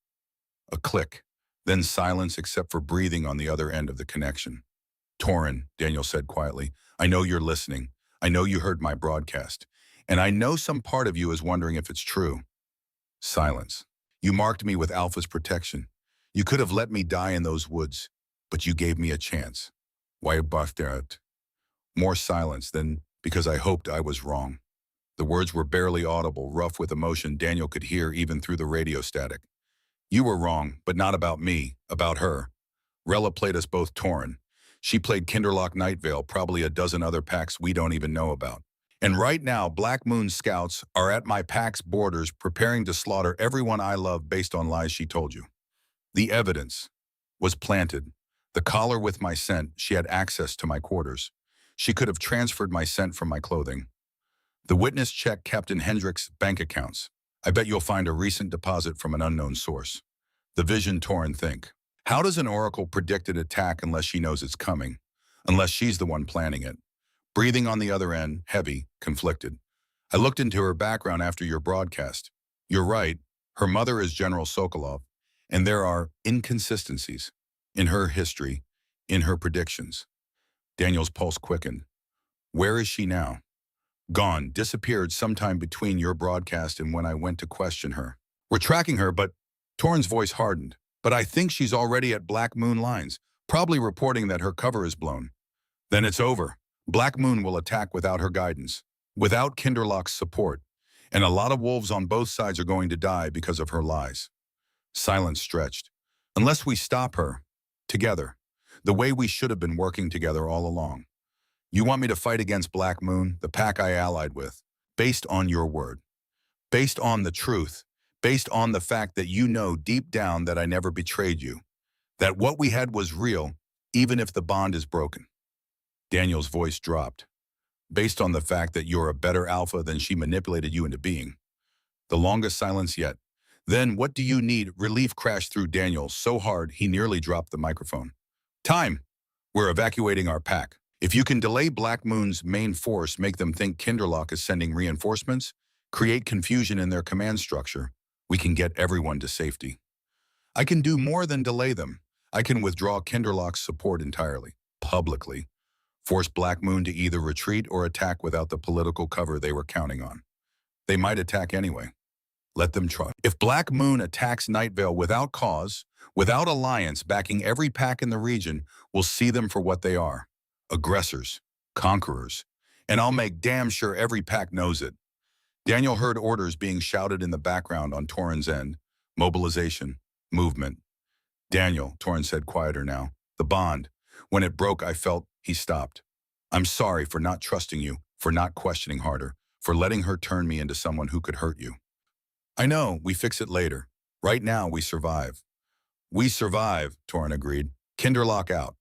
A click. Then silence except for breathing on the other end of the connection. Torrin, Daniel said quietly, I know you're listening. I know you heard my broadcast. And I know some part of you is wondering if it's true. Silence. You marked me with Alpha's protection. You could have let me die in those woods, but you gave me a chance. Why buffed out? More silence than because I hoped I was wrong. The words were barely audible, rough with emotion Daniel could hear even through the radio static. You were wrong, but not about me, about her. Rella played us both Torrin. She played Kinderlock Nightvale, probably a dozen other packs we don't even know about. And right now, Black Moon scouts are at my pack's borders preparing to slaughter everyone I love based on lies she told you. The evidence was planted. The collar with my scent, she had access to my quarters. She could have transferred my scent from my clothing. The witness checked Captain Hendrick's bank accounts. I bet you'll find a recent deposit from an unknown source. The vision Torrin think. How does an oracle predict an attack unless she knows it's coming? Unless she's the one planning it? Breathing on the other end, heavy, conflicted. I looked into her background after your broadcast. You're right, her mother is General Sokolov, and there are inconsistencies in her history, in her predictions. Daniel's pulse quickened. Where is she now? Gone, disappeared sometime between your broadcast and when I went to question her. We're tracking her, but Torrin's voice hardened. But I think she's already at Black Moon lines, probably reporting that her cover is blown. Then it's over. Black Moon will attack without her guidance, without Kinderlock's support, and a lot of wolves on both sides are going to die because of her lies. Silence stretched. Unless we stop her, together, the way we should have been working together all along. You want me to fight against Black Moon, the pack I allied with, based on your word, based on the truth, based on the fact that you know deep down that I never betrayed you, that what we had was real, even if the bond is broken. Daniel's voice dropped. Based on the fact that you're a better alpha than she manipulated you into being. The longest silence yet. Then what do you need? Relief crashed through Daniel so hard he nearly dropped the microphone. Time. We're evacuating our pack. If you can delay Black Moon's main force, make them think Kinderlock is sending reinforcements, create confusion in their command structure, we can get everyone to safety. I can do more than delay them. I can withdraw Kinderlock's support entirely, publicly, force Black Moon to either retreat or attack without the political cover they were counting on. They might attack anyway. Let them try. If Black Moon attacks Night Vale without cause, without alliance backing every pack in the region, we'll see them for what they are. Aggressors, conquerors. And I'll make damn sure every pack knows it. Daniel heard orders being shouted in the background on Torrin's end. Mobilization, movement. Daniel, Torrin said quieter now. The bond. When it broke, I felt he stopped. I'm sorry for not trusting you, for not questioning harder, for letting her turn me into someone who could hurt you. I know, we fix it later. Right now, we survive. We survive, Torrin agreed. Kinderlock out.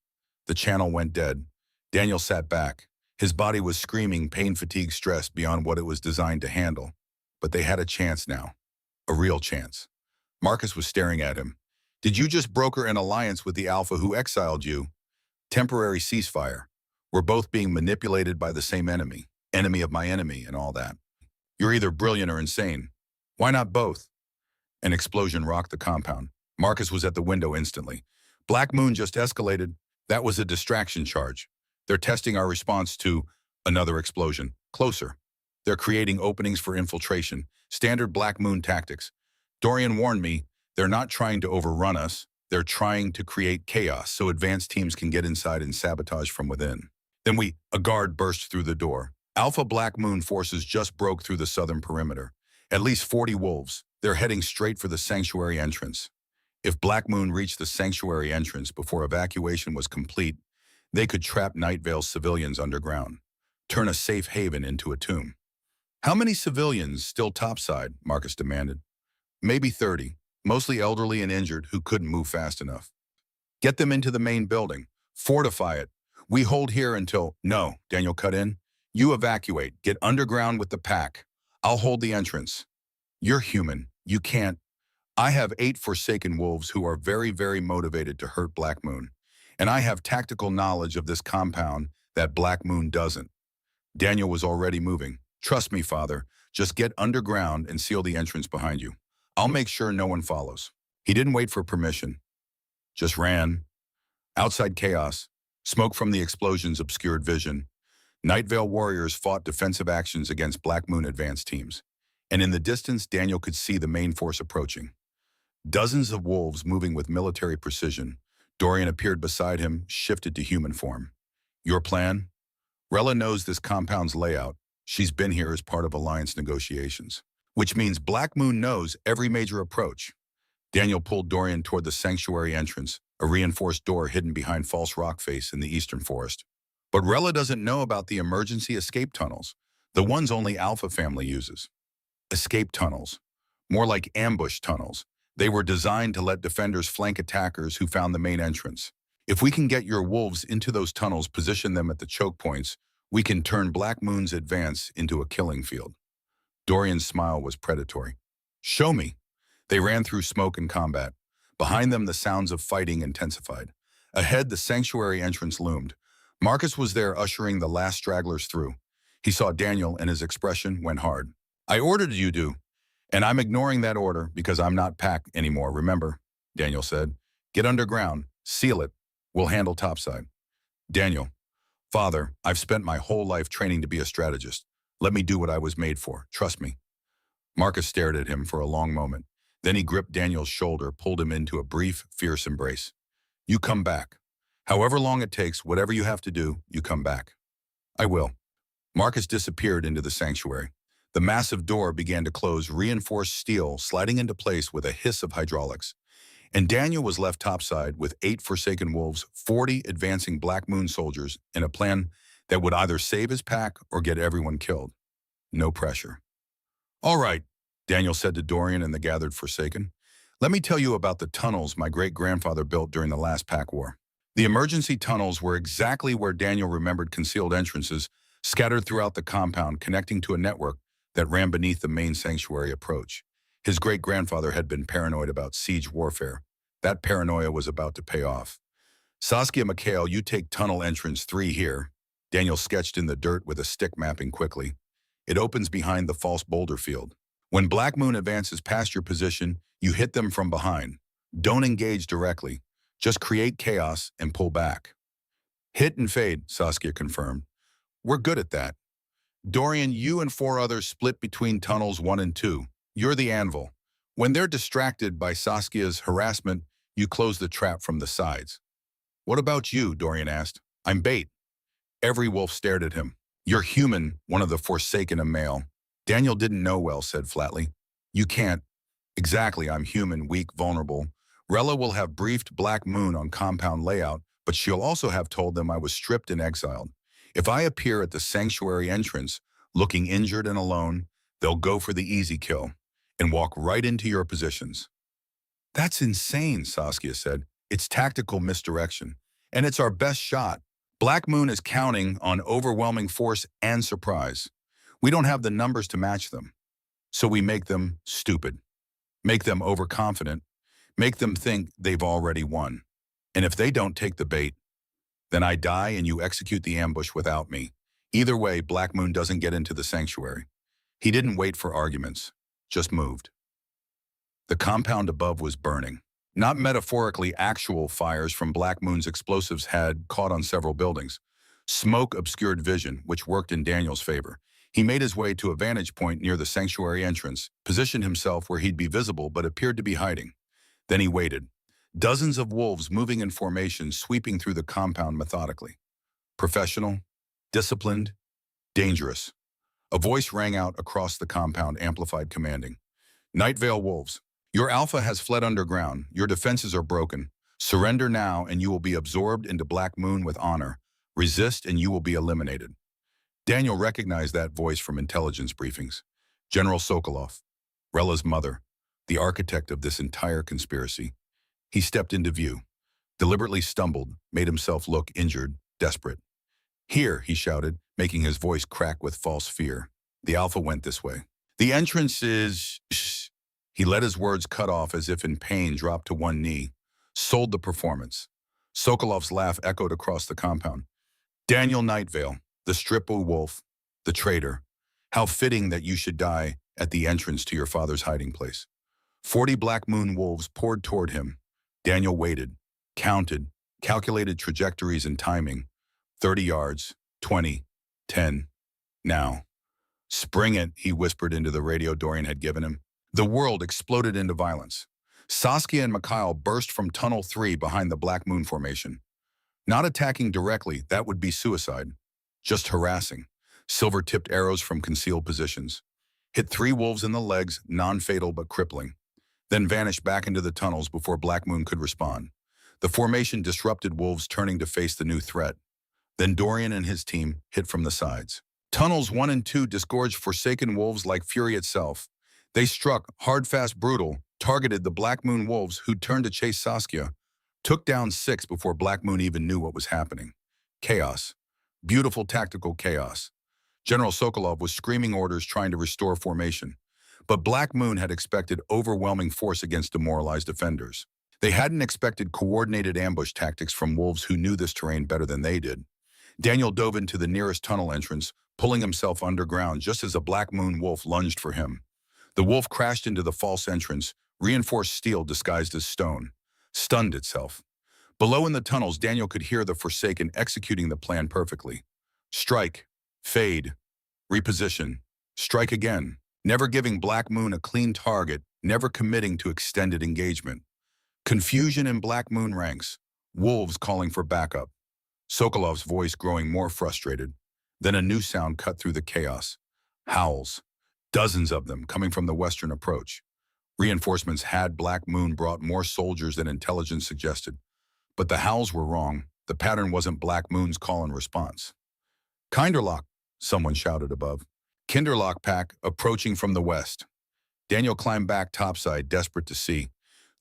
The channel went dead. Daniel sat back. His body was screaming pain, fatigue, stress beyond what it was designed to handle. But they had a chance now. A real chance. Marcus was staring at him. Did you just broker an alliance with the Alpha who exiled you? Temporary ceasefire. We're both being manipulated by the same enemy. Enemy of my enemy and all that. You're either brilliant or insane. Why not both? An explosion rocked the compound. Marcus was at the window instantly. Black Moon just escalated. That was a distraction charge. They're testing our response to another explosion. Closer. They're creating openings for infiltration. Standard Black Moon tactics. Dorian warned me, they're not trying to overrun us. They're trying to create chaos so advanced teams can get inside and sabotage from within. Then a guard burst through the door. Alpha Black Moon forces just broke through the southern perimeter. At least 40 wolves. They're heading straight for the sanctuary entrance. If Black Moon reached the sanctuary entrance before evacuation was complete, they could trap Night Vale's civilians underground, turn a safe haven into a tomb. How many civilians still topside? Marcus demanded. Maybe 30, mostly elderly and injured who couldn't move fast enough. Get them into the main building. Fortify it. We hold here until— No, Daniel cut in. You evacuate. Get underground with the pack. I'll hold the entrance. You're human. You can't. I have 8 Forsaken wolves who are very, very motivated to hurt Black Moon. And I have tactical knowledge of this compound that Black Moon doesn't. Daniel was already moving. Trust me, Father. Just get underground and seal the entrance behind you. I'll make sure no one follows. He didn't wait for permission. Just ran. Outside chaos. Smoke from the explosions obscured vision. Night Vale warriors fought defensive actions against Black Moon advance teams. And in the distance, Daniel could see the main force approaching. Dozens of wolves moving with military precision. Dorian appeared beside him, shifted to human form. Your plan? Rella knows this compound's layout. She's been here as part of alliance negotiations. Which means Black Moon knows every major approach. Daniel pulled Dorian toward the sanctuary entrance, a reinforced door hidden behind false rock face in the eastern forest. But Rella doesn't know about the emergency escape tunnels, the ones only Alpha family uses. Escape tunnels. More like ambush tunnels. They were designed to let defenders flank attackers who found the main entrance. If we can get your wolves into those tunnels, position them at the choke points, we can turn Black Moon's advance into a killing field. Dorian's smile was predatory. Show me. They ran through smoke and combat. Behind them, the sounds of fighting intensified. Ahead, the sanctuary entrance loomed. Marcus was there ushering the last stragglers through. He saw Daniel and his expression went hard. I ordered you to. And I'm ignoring that order because I'm not packed anymore, remember? Daniel said. Get underground. Seal it. We'll handle topside. Daniel. Father, I've spent my whole life training to be a strategist. Let me do what I was made for. Trust me. Marcus stared at him for a long moment. Then he gripped Daniel's shoulder, pulled him into a brief, fierce embrace. You come back. However long it takes, whatever you have to do, you come back. I will. Marcus disappeared into the sanctuary. The massive door began to close, reinforced steel sliding into place with a hiss of hydraulics. And Daniel was left topside with 8 Forsaken wolves, 40 advancing Black Moon soldiers, in a plan that would either save his pack or get everyone killed. No pressure. All right, Daniel said to Dorian and the gathered Forsaken. Let me tell you about the tunnels my great-grandfather built during the last pack war. The emergency tunnels were exactly where Daniel remembered concealed entrances scattered throughout the compound, connecting to a network that ran beneath the main sanctuary approach. His great-grandfather had been paranoid about siege warfare. That paranoia was about to pay off. Saskia McHale, you take tunnel entrance 3 here. Daniel sketched in the dirt with a stick mapping quickly. It opens behind the false boulder field. When Black Moon advances past your position, you hit them from behind. Don't engage directly. Just create chaos and pull back. Hit and fade, Saskia confirmed. We're good at that. Dorian, you and four others split between tunnels 1 and 2. You're the anvil. When they're distracted by Saskia's harassment, you close the trap from the sides. What about you? Dorian asked. I'm bait. Every wolf stared at him. You're human, one of the Forsaken, a male. Daniel didn't know well, said flatly. You can't. Exactly, I'm human, weak, vulnerable. Rella will have briefed Black Moon on compound layout, but she'll also have told them I was stripped and exiled. If I appear at the sanctuary entrance, looking injured and alone, they'll go for the easy kill and walk right into your positions. That's insane, Saskia said. It's tactical misdirection. And it's our best shot. Black Moon is counting on overwhelming force and surprise. We don't have the numbers to match them. So we make them stupid. Make them overconfident. Make them think they've already won. And if they don't take the bait, then I die and you execute the ambush without me. Either way, Black Moon doesn't get into the sanctuary. He didn't wait for arguments, just moved. The compound above was burning. Not metaphorically, actual fires from Black Moon's explosives had caught on several buildings. Smoke obscured vision, which worked in Daniel's favor. He made his way to a vantage point near the sanctuary entrance, positioned himself where he'd be visible but appeared to be hiding. Then he waited. Dozens of wolves moving in formation, sweeping through the compound methodically. Professional, disciplined, dangerous. A voice rang out across the compound, amplified, commanding. Nightvale wolves, your alpha has fled underground. Your defenses are broken. Surrender now and you will be absorbed into Black Moon with honor. Resist and you will be eliminated. Daniel recognized that voice from intelligence briefings. General Sokolov, Rella's mother, the architect of this entire conspiracy. He stepped into view, deliberately stumbled, made himself look injured, desperate. Here, he shouted, making his voice crack with false fear. The alpha went this way. The entrance is... He let his words cut off as if in pain, dropped to one knee. Sold the performance. Sokolov's laugh echoed across the compound. Daniel Nightvale, the strippo wolf, the traitor. How fitting that you should die at the entrance to your father's hiding place. 40 Black Moon wolves poured toward him. Daniel waited, counted, calculated trajectories and timing. 30 yards, 20, 10, now. Spring it, he whispered into the radio Dorian had given him. The world exploded into violence. Saskia and Mikhail burst from Tunnel 3 behind the Black Moon formation. Not attacking directly, that would be suicide. Just harassing. Silver-tipped arrows from concealed positions. Hit 3 wolves in the legs, non-fatal but crippling. Then vanished back into the tunnels before Black Moon could respond. The formation disrupted wolves turning to face the new threat. Then Dorian and his team hit from the sides. Tunnels 1 and 2 disgorged Forsaken wolves like fury itself. They struck, hard, fast, brutal, targeted the Black Moon wolves who'd turned to chase Saskia. Took down 6 before Black Moon even knew what was happening. Chaos. Beautiful tactical chaos. General Sokolov was screaming orders trying to restore formation. But Black Moon had expected overwhelming force against demoralized defenders. They hadn't expected coordinated ambush tactics from wolves who knew this terrain better than they did. Daniel dove into the nearest tunnel entrance, pulling himself underground just as a Black Moon wolf lunged for him. The wolf crashed into the false entrance, reinforced steel disguised as stone, stunned itself. Below in the tunnels, Daniel could hear the Forsaken executing the plan perfectly. Strike, fade, reposition, strike again, never giving Black Moon a clean target, never committing to extended engagement. Confusion in Black Moon ranks, wolves calling for backup. Sokolov's voice growing more frustrated. Then a new sound cut through the chaos. Howls. Dozens of them coming from the western approach. Reinforcements had Black Moon brought more soldiers than intelligence suggested. But the howls were wrong. The pattern wasn't Black Moon's call and response. Kinderlock, someone shouted above. Kinderlock pack approaching from the west. Daniel climbed back topside, desperate to see.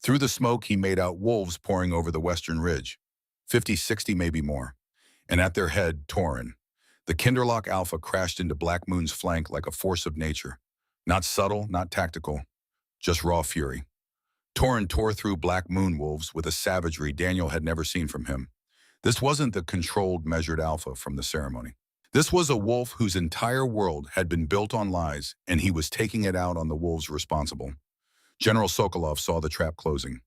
Through the smoke, he made out wolves pouring over the western ridge. 50, 60, maybe more. And at their head, Torin. The Kinderlock Alpha crashed into Black Moon's flank like a force of nature. Not subtle, not tactical, just raw fury. Torin tore through Black Moon wolves with a savagery Daniel had never seen from him. This wasn't the controlled, measured Alpha from the ceremony. This was a wolf whose entire world had been built on lies, and he was taking it out on the wolves responsible. General Sokolov saw the trap closing.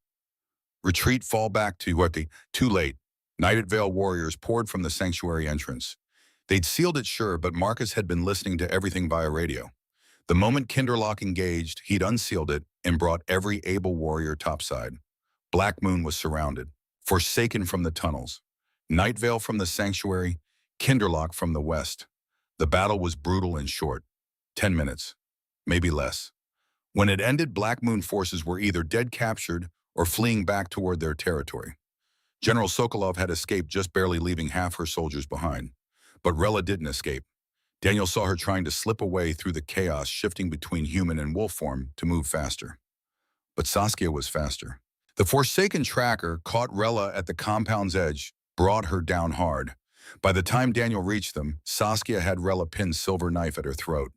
Retreat, fall back to Huerti. Too late. Nightvale warriors poured from the sanctuary entrance. They'd sealed it sure, but Marcus had been listening to everything via radio. The moment Kinderlock engaged, he'd unsealed it and brought every able warrior topside. Black Moon was surrounded, forsaken from the tunnels. Night Vale from the sanctuary, Kinderlock from the west. The battle was brutal and short. 10 minutes, maybe less. When it ended, Black Moon forces were either dead captured or fleeing back toward their territory. General Sokolov had escaped, just barely leaving half her soldiers behind. But Rella didn't escape. Daniel saw her trying to slip away through the chaos, shifting between human and wolf form to move faster. But Saskia was faster. The Forsaken tracker caught Rella at the compound's edge, brought her down hard. By the time Daniel reached them, Saskia had Rella pinned, silver knife at her throat.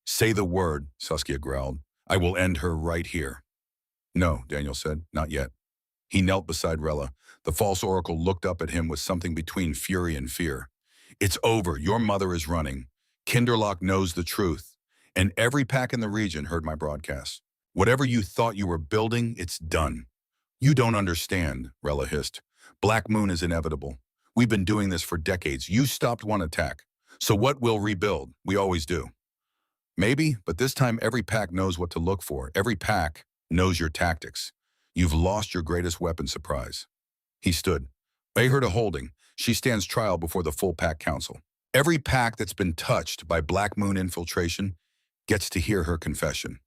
"Say the word," Saskia growled. "I will end her right here." "No," Daniel said, "not yet." He knelt beside Rella. The false oracle looked up at him with something between fury and fear. "It's over. Your mother is running. Kinderlock knows the truth. And every pack in the region heard my broadcast. Whatever you thought you were building, it's done." "You don't understand," Rella hissed. "Black Moon is inevitable. We've been doing this for decades. You stopped one attack. So what will rebuild? We always do." "Maybe, but this time every pack knows what to look for. Every pack knows your tactics. You've lost your greatest weapon, surprise." He stood. "Pay her to holding. She stands trial before the full pack council. Every pack that's been touched by Black Moon infiltration gets to hear her confession."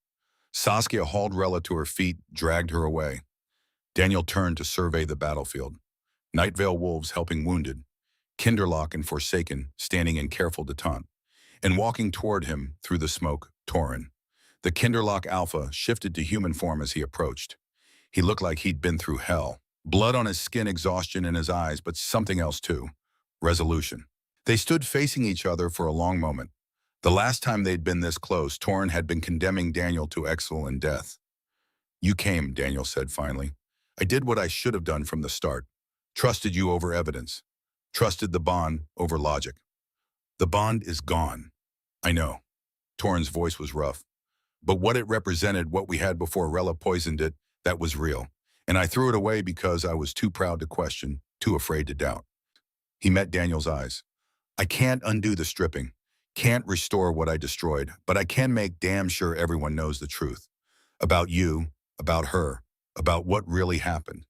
Saskia hauled Rella to her feet, dragged her away. Daniel turned to survey the battlefield. Night Vale wolves helping wounded, Kinderlock and Forsaken standing in careful detente, and walking toward him through the smoke, Torin. The Kinderlock Alpha shifted to human form as he approached. He looked like he'd been through hell. Blood on his skin, exhaustion in his eyes, but something else too. Resolution. They stood facing each other for a long moment. The last time they'd been this close, Torin had been condemning Daniel to exile and death. "You came," Daniel said finally. "I did what I should have done from the start. Trusted you over evidence. Trusted the bond over logic. The bond is gone." "I know." Torin's voice was rough. "But what it represented, what we had before Rella poisoned it, that was real. And I threw it away because I was too proud to question, too afraid to doubt." He met Daniel's eyes. "I can't undo the stripping. Can't restore what I destroyed, but I can make damn sure everyone knows the truth. About you, about her, about what really happened."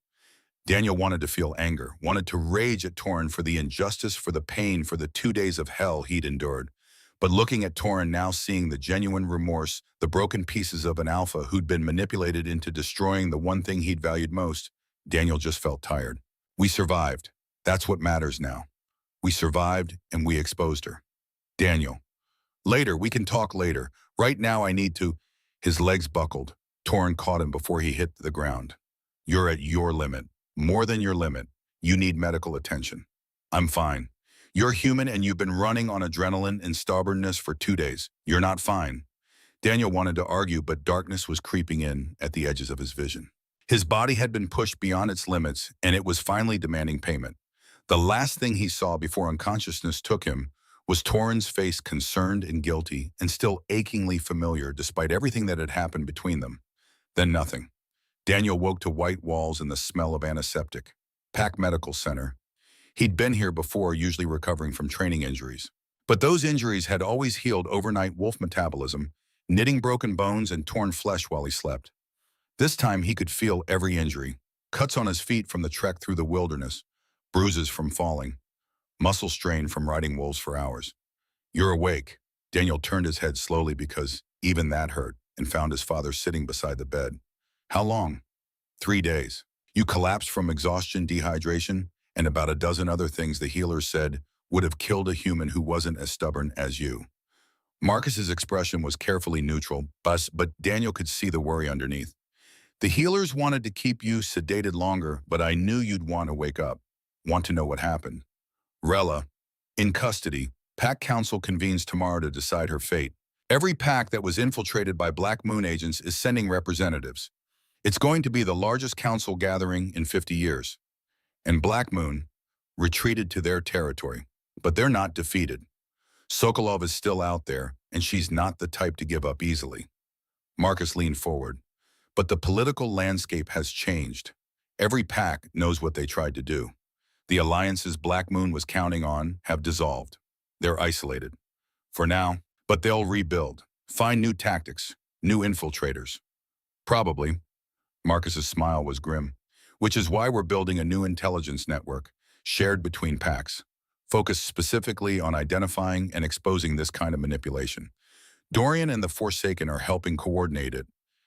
Daniel wanted to feel anger, wanted to rage at Torin for the injustice, for the pain, for the 2 days of hell he'd endured. But looking at Torin now, seeing the genuine remorse, the broken pieces of an alpha who'd been manipulated into destroying the one thing he'd valued most, Daniel just felt tired. "We survived. That's what matters now. We survived and we exposed her." "Daniel, later, we can talk later. Right now I need to—" His legs buckled. Torin caught him before he hit the ground. "You're at your limit. More than your limit. You need medical attention." "I'm fine. You're human and you've been running on adrenaline and stubbornness for 2 days. You're not fine." Daniel wanted to argue, but darkness was creeping in at the edges of his vision. His body had been pushed beyond its limits, and it was finally demanding payment. The last thing he saw before unconsciousness took him was Torin's face, concerned and guilty, and still achingly familiar despite everything that had happened between them. Then nothing. Daniel woke to white walls and the smell of antiseptic. Pack Medical Center. He'd been here before, usually recovering from training injuries. But those injuries had always healed overnight wolf metabolism, knitting broken bones and torn flesh while he slept. This time he could feel every injury. Cuts on his feet from the trek through the wilderness, bruises from falling, muscle strain from riding wolves for hours. "You're awake." Daniel turned his head slowly because even that hurt, and found his father sitting beside the bed. "How long?" 3 days. "You collapsed from exhaustion, dehydration, and about a dozen other things the healers said would have killed a human who wasn't as stubborn as you." Marcus's expression was carefully neutral, but Daniel could see the worry underneath. "The healers wanted to keep you sedated longer, but I knew you'd want to wake up, want to know what happened." "Rella, in custody. Pack Council convenes tomorrow to decide her fate. Every pack that was infiltrated by Black Moon agents is sending representatives. It's going to be the largest council gathering in 50 years. And Black Moon retreated to their territory, but they're not defeated. Sokolov is still out there, and she's not the type to give up easily." Marcus leaned forward. "But the political landscape has changed. Every pack knows what they tried to do. The alliances Black Moon was counting on have dissolved. They're isolated. For now, but they'll rebuild. Find new tactics, new infiltrators. Probably. Marcus's smile was grim. Which is why we're building a new intelligence network, shared between packs, focused specifically on identifying and exposing this kind of manipulation. Dorian and the Forsaken are helping coordinate it.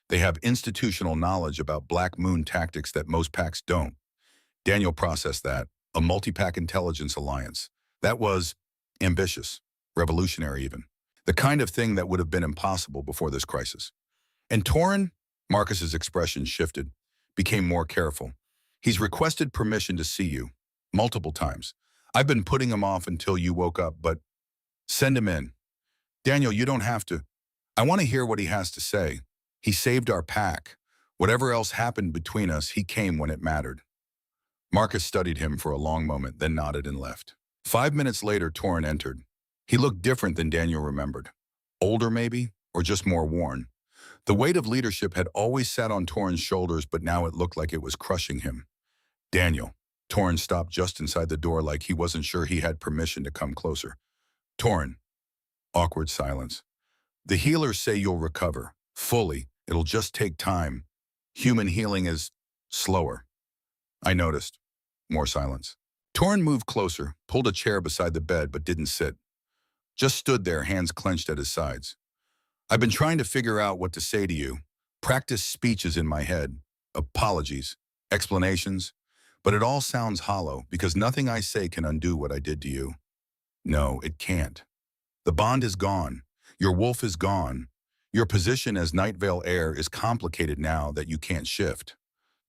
They have institutional knowledge about Black Moon tactics that most packs don't. Daniel processed that, a multi-pack intelligence alliance. That was ambitious, revolutionary even. The kind of thing that would have been impossible before this crisis. And Torin, Marcus's expression shifted, became more careful. He's requested permission to see you, multiple times. I've been putting him off until you woke up, but send him in. Daniel, you don't have to. I want to hear what he has to say. He saved our pack. Whatever else happened between us, he came when it mattered. Marcus studied him for a long moment, then nodded and left. 5 minutes later, Torin entered. He looked different than Daniel remembered. Older maybe, or just more worn. The weight of leadership had always sat on Torin's shoulders, but now it looked like it was crushing him. Daniel. Torin stopped just inside the door like he wasn't sure he had permission to come closer. Torin. Awkward silence. The healers say you'll recover. Fully. It'll just take time. Human healing is slower. I noticed. More silence. Torin moved closer, pulled a chair beside the bed but didn't sit. Just stood there, hands clenched at his sides. I've been trying to figure out what to say to you. Practice speeches in my head. Apologies. Explanations. But it all sounds hollow because nothing I say can undo what I did to you. No, it can't. The bond is gone. Your wolf is gone. Your position as Night Vale heir is complicated now that you can't shift.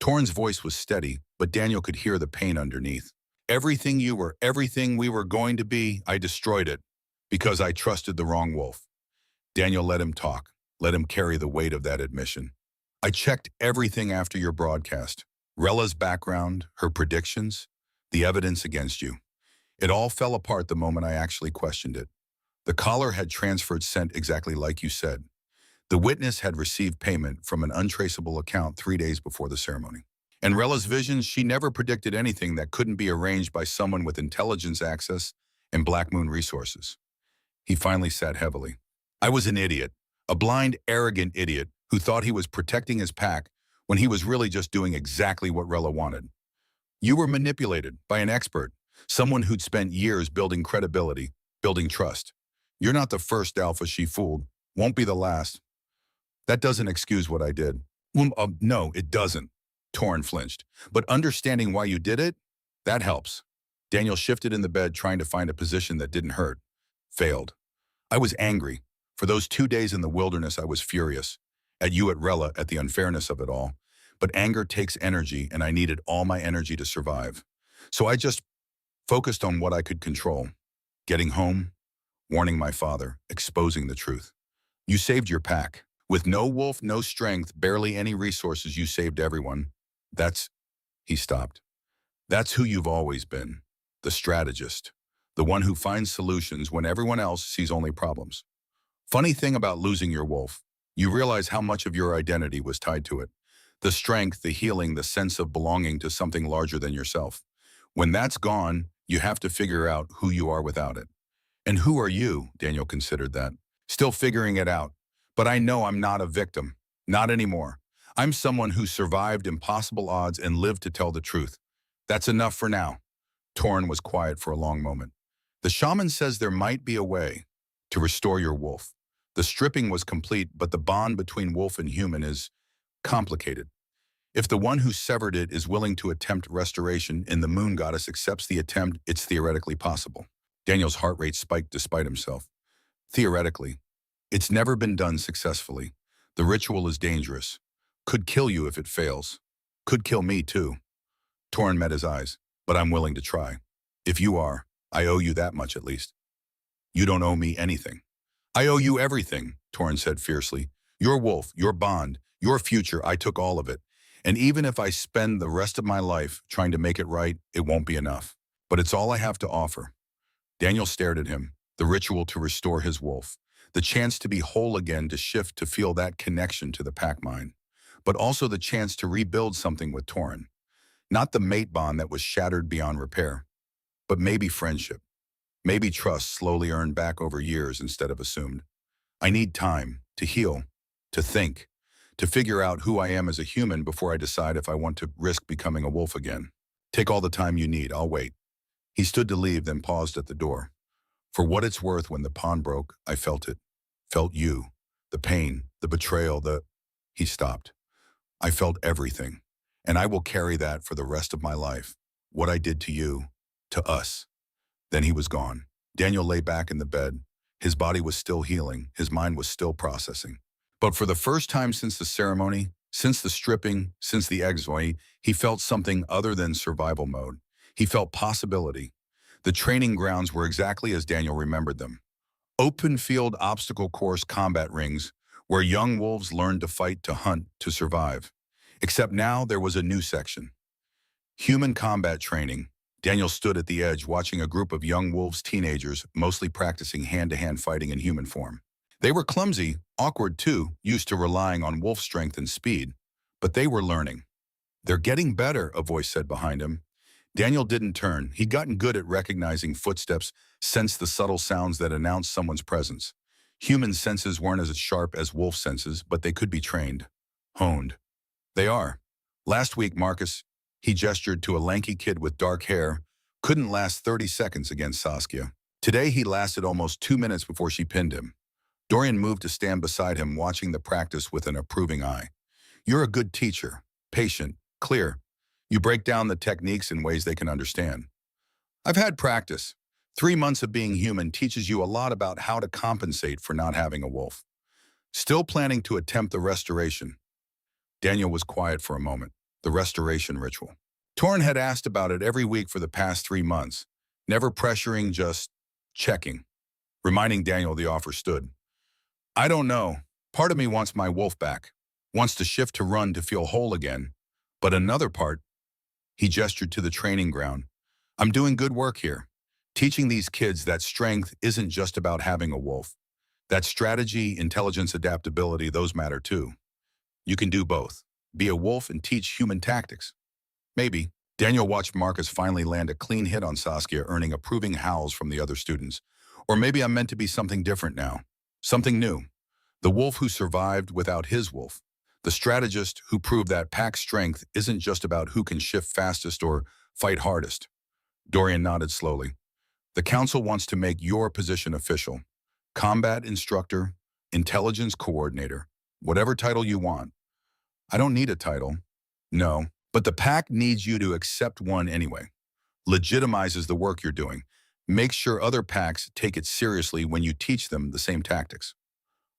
Torin's voice was steady, but Daniel could hear the pain underneath. Everything you were, everything we were going to be, I destroyed it because I trusted the wrong wolf. Daniel let him talk, let him carry the weight of that admission. I checked everything after your broadcast. Rella's background, her predictions, the evidence against you. It all fell apart the moment I actually questioned it. The caller had transferred scent exactly like you said. The witness had received payment from an untraceable account 3 days before the ceremony. And Rella's visions, she never predicted anything that couldn't be arranged by someone with intelligence access and Black Moon resources. He finally sat heavily. I was an idiot, a blind, arrogant idiot who thought he was protecting his pack when he was really just doing exactly what Rella wanted. You were manipulated by an expert, someone who'd spent years building credibility, building trust. You're not the first alpha she fooled, won't be the last. That doesn't excuse what I did. No, it doesn't. Torin flinched. But understanding why you did it, that helps. Daniel shifted in the bed trying to find a position that didn't hurt. Failed. I was angry. For those 2 days in the wilderness, I was furious. At you at Rella, at the unfairness of it all. But anger takes energy, and I needed all my energy to survive. So I just focused on what I could control. Getting home, warning my father, exposing the truth. You saved your pack. With no wolf, no strength, barely any resources, you saved everyone. He stopped. That's who you've always been. The strategist. The one who finds solutions when everyone else sees only problems. Funny thing about losing your wolf, you realize how much of your identity was tied to it. The strength, the healing, the sense of belonging to something larger than yourself. When that's gone, you have to figure out who you are without it. And who are you? Daniel considered that. Still figuring it out. But I know I'm not a victim. Not anymore. I'm someone who survived impossible odds and lived to tell the truth. That's enough for now. Torin was quiet for a long moment. The shaman says there might be a way to restore your wolf. The stripping was complete, but the bond between wolf and human is complicated. If the one who severed it is willing to attempt restoration and the moon goddess accepts the attempt, it's theoretically possible. Daniel's heart rate spiked despite himself. Theoretically. It's never been done successfully. The ritual is dangerous. Could kill you if it fails. Could kill me too. Torin met his eyes, but I'm willing to try. If you are, I owe you that much at least. You don't owe me anything. I owe you everything, Torin said fiercely. Your wolf, your bond, your future, I took all of it. And even if I spend the rest of my life trying to make it right, it won't be enough. But it's all I have to offer. Daniel stared at him, the ritual to restore his wolf. The chance to be whole again, to shift, to feel that connection to the pack mind. But also the chance to rebuild something with Torin. Not the mate bond that was shattered beyond repair, but maybe friendship. Maybe trust slowly earned back over years instead of assumed. I need time to heal, to think, to figure out who I am as a human before I decide if I want to risk becoming a wolf again. Take all the time you need, I'll wait. He stood to leave, then paused at the door. For what it's worth, when the pond broke, I felt it. Felt you. The pain, the betrayal, the... He stopped. I felt everything. And I will carry that for the rest of my life. What I did to you, to us. Then he was gone. Daniel lay back in the bed. His body was still healing. His mind was still processing. But for the first time since the ceremony, since the stripping, since the exile, he felt something other than survival mode. He felt possibility. The training grounds were exactly as Daniel remembered them. Open field obstacle course combat rings where young wolves learned to fight, to hunt, to survive. Except now there was a new section. Human combat training. Daniel stood at the edge watching a group of young wolves, teenagers, mostly practicing hand-to-hand fighting in human form. They were clumsy, awkward too, used to relying on wolf strength and speed. But they were learning. They're getting better, a voice said behind him. Daniel didn't turn. He'd gotten good at recognizing footsteps, sensed the subtle sounds that announced someone's presence. Human senses weren't as sharp as wolf senses, but they could be trained, honed. They are. Last week, Marcus, he gestured to a lanky kid with dark hair, couldn't last 30 seconds against Saskia. Today, he lasted almost 2 minutes before she pinned him. Dorian moved to stand beside him, watching the practice with an approving eye. You're a good teacher, patient, clear. You break down the techniques in ways they can understand. I've had practice. 3 months of being human teaches you a lot about how to compensate for not having a wolf. Still planning to attempt the restoration. Daniel was quiet for a moment. The restoration ritual. Torn had asked about it every week for the past 3 months, never pressuring, just checking. Reminding Daniel the offer stood. I don't know. Part of me wants my wolf back, wants to shift to run to feel whole again. But another part, he gestured to the training ground. I'm doing good work here, teaching these kids that strength isn't just about having a wolf. That strategy, intelligence, adaptability, those matter too. You can do both. Be a wolf and teach human tactics. Maybe. Daniel watched Marcus finally land a clean hit on Saskia, earning approving howls from the other students. Or maybe I'm meant to be something different now. Something new. The wolf who survived without his wolf. The strategist who proved that pack strength isn't just about who can shift fastest or fight hardest. Dorian nodded slowly. The council wants to make your position official. Combat instructor, intelligence coordinator, whatever title you want. I don't need a title. No, but the pack needs you to accept one anyway. Legitimizes the work you're doing. Makes sure other packs take it seriously when you teach them the same tactics.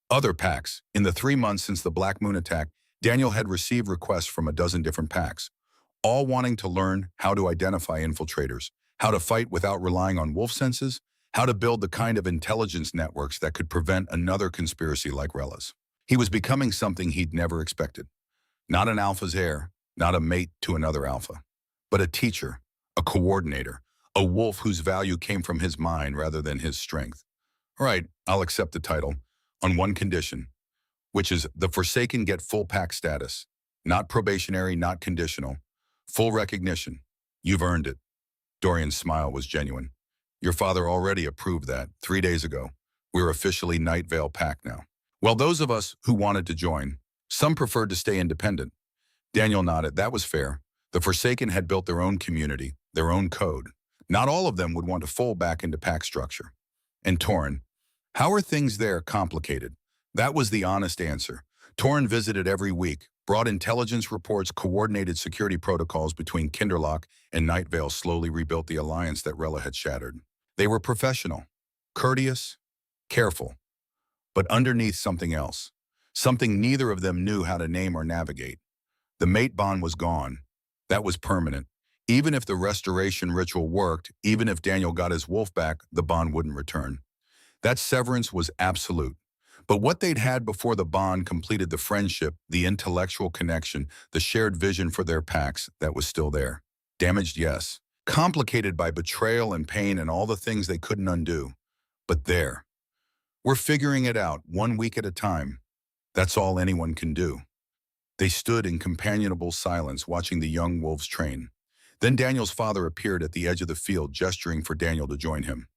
Other packs. In the 3 months since the Black Moon attack, Daniel had received requests from a dozen different packs, all wanting to learn how to identify infiltrators, how to fight without relying on wolf senses, how to build the kind of intelligence networks that could prevent another conspiracy like Rella's. He was becoming something he'd never expected. Not an alpha's heir, not a mate to another alpha, but a teacher, a coordinator, a wolf whose value came from his mind rather than his strength. All right, I'll accept the title, on one condition, which is the Forsaken get full pack status. Not probationary, not conditional. Full recognition. You've earned it. Dorian's smile was genuine. Your father already approved that 3 days ago. We're officially Night Vale Pack now. Well, those of us who wanted to join, some preferred to stay independent. Daniel nodded. That was fair. The Forsaken had built their own community, their own code. Not all of them would want to fold back into pack structure. And Torrin, how are things there? Complicated. That was the honest answer. Torrin visited every week, brought intelligence reports, coordinated security protocols between Kinderloch and Night Vale, slowly rebuilt the alliance that Rella had shattered. They were professional, courteous, careful, but underneath something else. Something neither of them knew how to name or navigate. The mate bond was gone. That was permanent. Even if the restoration ritual worked, even if Daniel got his wolf back, the bond wouldn't return. That severance was absolute. But what they'd had before the bond completed the friendship, the intellectual connection, the shared vision for their packs, that was still there. Damaged, yes. Complicated by betrayal and pain and all the things they couldn't undo. But there. We're figuring it out, 1 week at a time. That's all anyone can do. They stood in companionable silence, watching the young wolves train. Then Daniel's father appeared at the edge of the field, gesturing for Daniel to join him.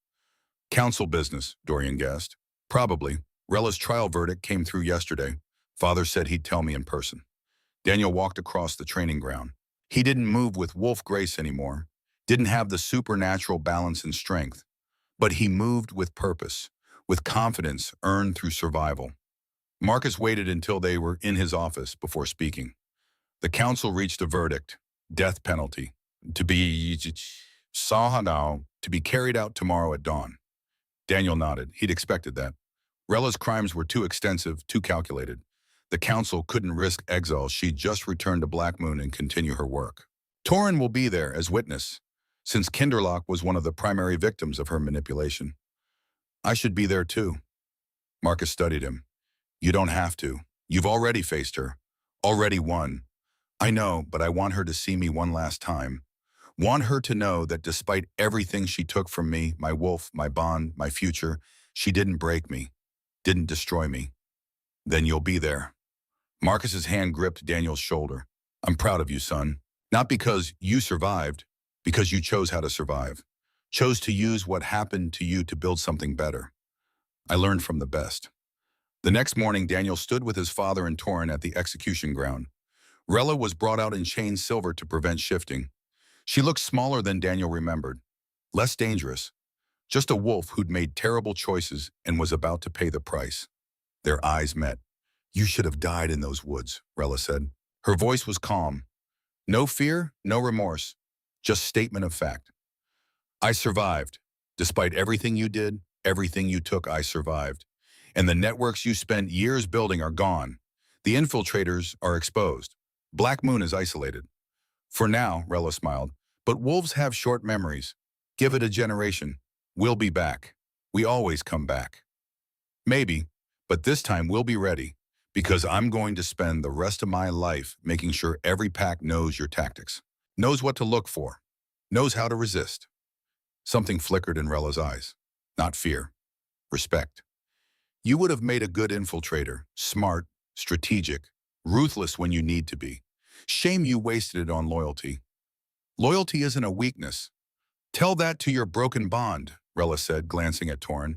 Council business, Dorian guessed. Probably. Rella's trial verdict came through yesterday. Father said he'd tell me in person. Daniel walked across the training ground. He didn't move with wolf grace anymore, didn't have the supernatural balance and strength, but he moved with purpose, with confidence earned through survival. Marcus waited until they were in his office before speaking. The council reached a verdict, death penalty, to be to be carried out tomorrow at dawn. Daniel nodded. He'd expected that. Rella's crimes were too extensive, too calculated. The council couldn't risk exile. She'd just returned to Black Moon and continue her work. Torin will be there as witness, since Kinderlock was one of the primary victims of her manipulation. I should be there too. Marcus studied him. You don't have to. You've already faced her. Already won. I know, but I want her to see me one last time. Want her to know that despite everything she took from me, my wolf, my bond, my future, she didn't break me, didn't destroy me. Then you'll be there. Marcus's hand gripped Daniel's shoulder. I'm proud of you, son. Not because you survived, because you chose how to survive. Chose to use what happened to you to build something better. I learned from the best. The next morning, Daniel stood with his father and Torin at the execution ground. Rella was brought out in chain silver to prevent shifting. She looked smaller than Daniel remembered, less dangerous, just a wolf who'd made terrible choices and was about to pay the price. Their eyes met. You should have died in those woods, Rella said. Her voice was calm. No fear, no remorse, just statement of fact. I survived. Despite everything you did, everything you took, I survived. And the networks you spent years building are gone. The infiltrators are exposed. Black Moon is isolated. For now, Rella smiled, but wolves have short memories. Give it a generation. We'll be back. We always come back. Maybe, but this time we'll be ready, because I'm going to spend the rest of my life making sure every pack knows your tactics, knows what to look for, knows how to resist. Something flickered in Rella's eyes. Not fear. Respect. You would have made a good infiltrator, smart, strategic, ruthless when you need to be. Shame you wasted it on loyalty. Loyalty isn't a weakness. Tell that to your broken bond, Rella said, glancing at Torin.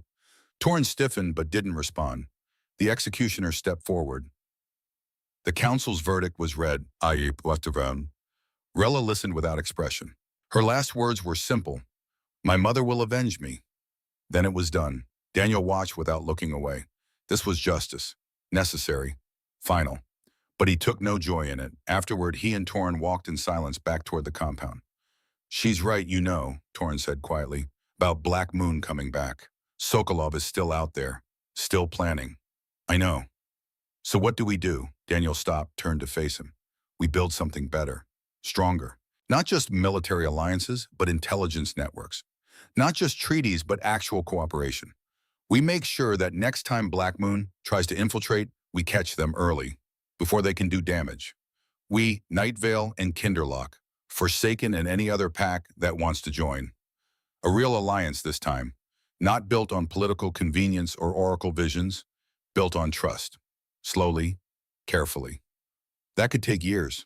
Torin stiffened but didn't respond. The executioner stepped forward. The council's verdict was read. Rella listened without expression. Her last words were simple. My mother will avenge me. Then it was done. Daniel watched without looking away. This was justice. Necessary. Final. But he took no joy in it. Afterward, he and Torin walked in silence back toward the compound. She's right, you know, Torin said quietly, about Black Moon coming back. Sokolov is still out there, still planning. I know. So what do we do? Daniel stopped, turned to face him. We build something better, stronger. Not just military alliances, but intelligence networks. Not just treaties, but actual cooperation. We make sure that next time Black Moon tries to infiltrate, we catch them early, before they can do damage. We, Night Vale and Kinderlock, Forsaken and any other pack that wants to join. A real alliance this time, not built on political convenience or oracle visions, built on trust. Slowly, carefully. That could take years.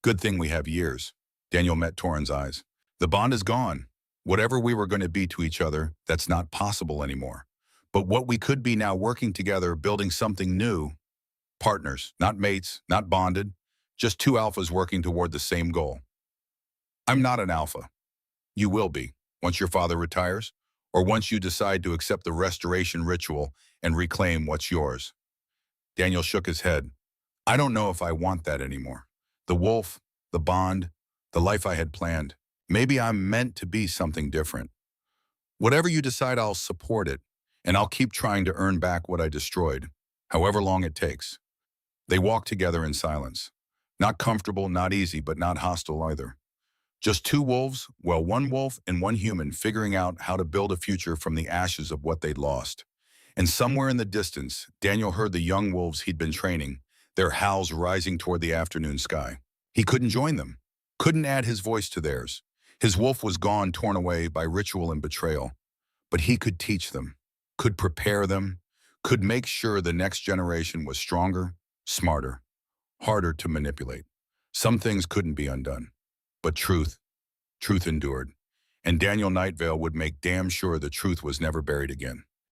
Good thing we have years. Daniel met Torin's eyes. The bond is gone. Whatever we were going to be to each other, that's not possible anymore. But what we could be now, working together, building something new. Partners, not mates, not bonded, just two alphas working toward the same goal. I'm not an alpha. You will be, once your father retires, or once you decide to accept the restoration ritual and reclaim what's yours. Daniel shook his head. I don't know if I want that anymore. The wolf, the bond, the life I had planned. Maybe I'm meant to be something different. Whatever you decide, I'll support it, and I'll keep trying to earn back what I destroyed, however long it takes. They walked together in silence. Not comfortable, not easy, but not hostile either. Just two wolves, well, one wolf and one human, figuring out how to build a future from the ashes of what they'd lost. And somewhere in the distance, Daniel heard the young wolves he'd been training, their howls rising toward the afternoon sky. He couldn't join them, couldn't add his voice to theirs. His wolf was gone, torn away by ritual and betrayal. But he could teach them, could prepare them, could make sure the next generation was stronger, smarter, harder to manipulate. Some things couldn't be undone. But truth endured. and Daniel Nightvale would make damn sure the truth was never buried again.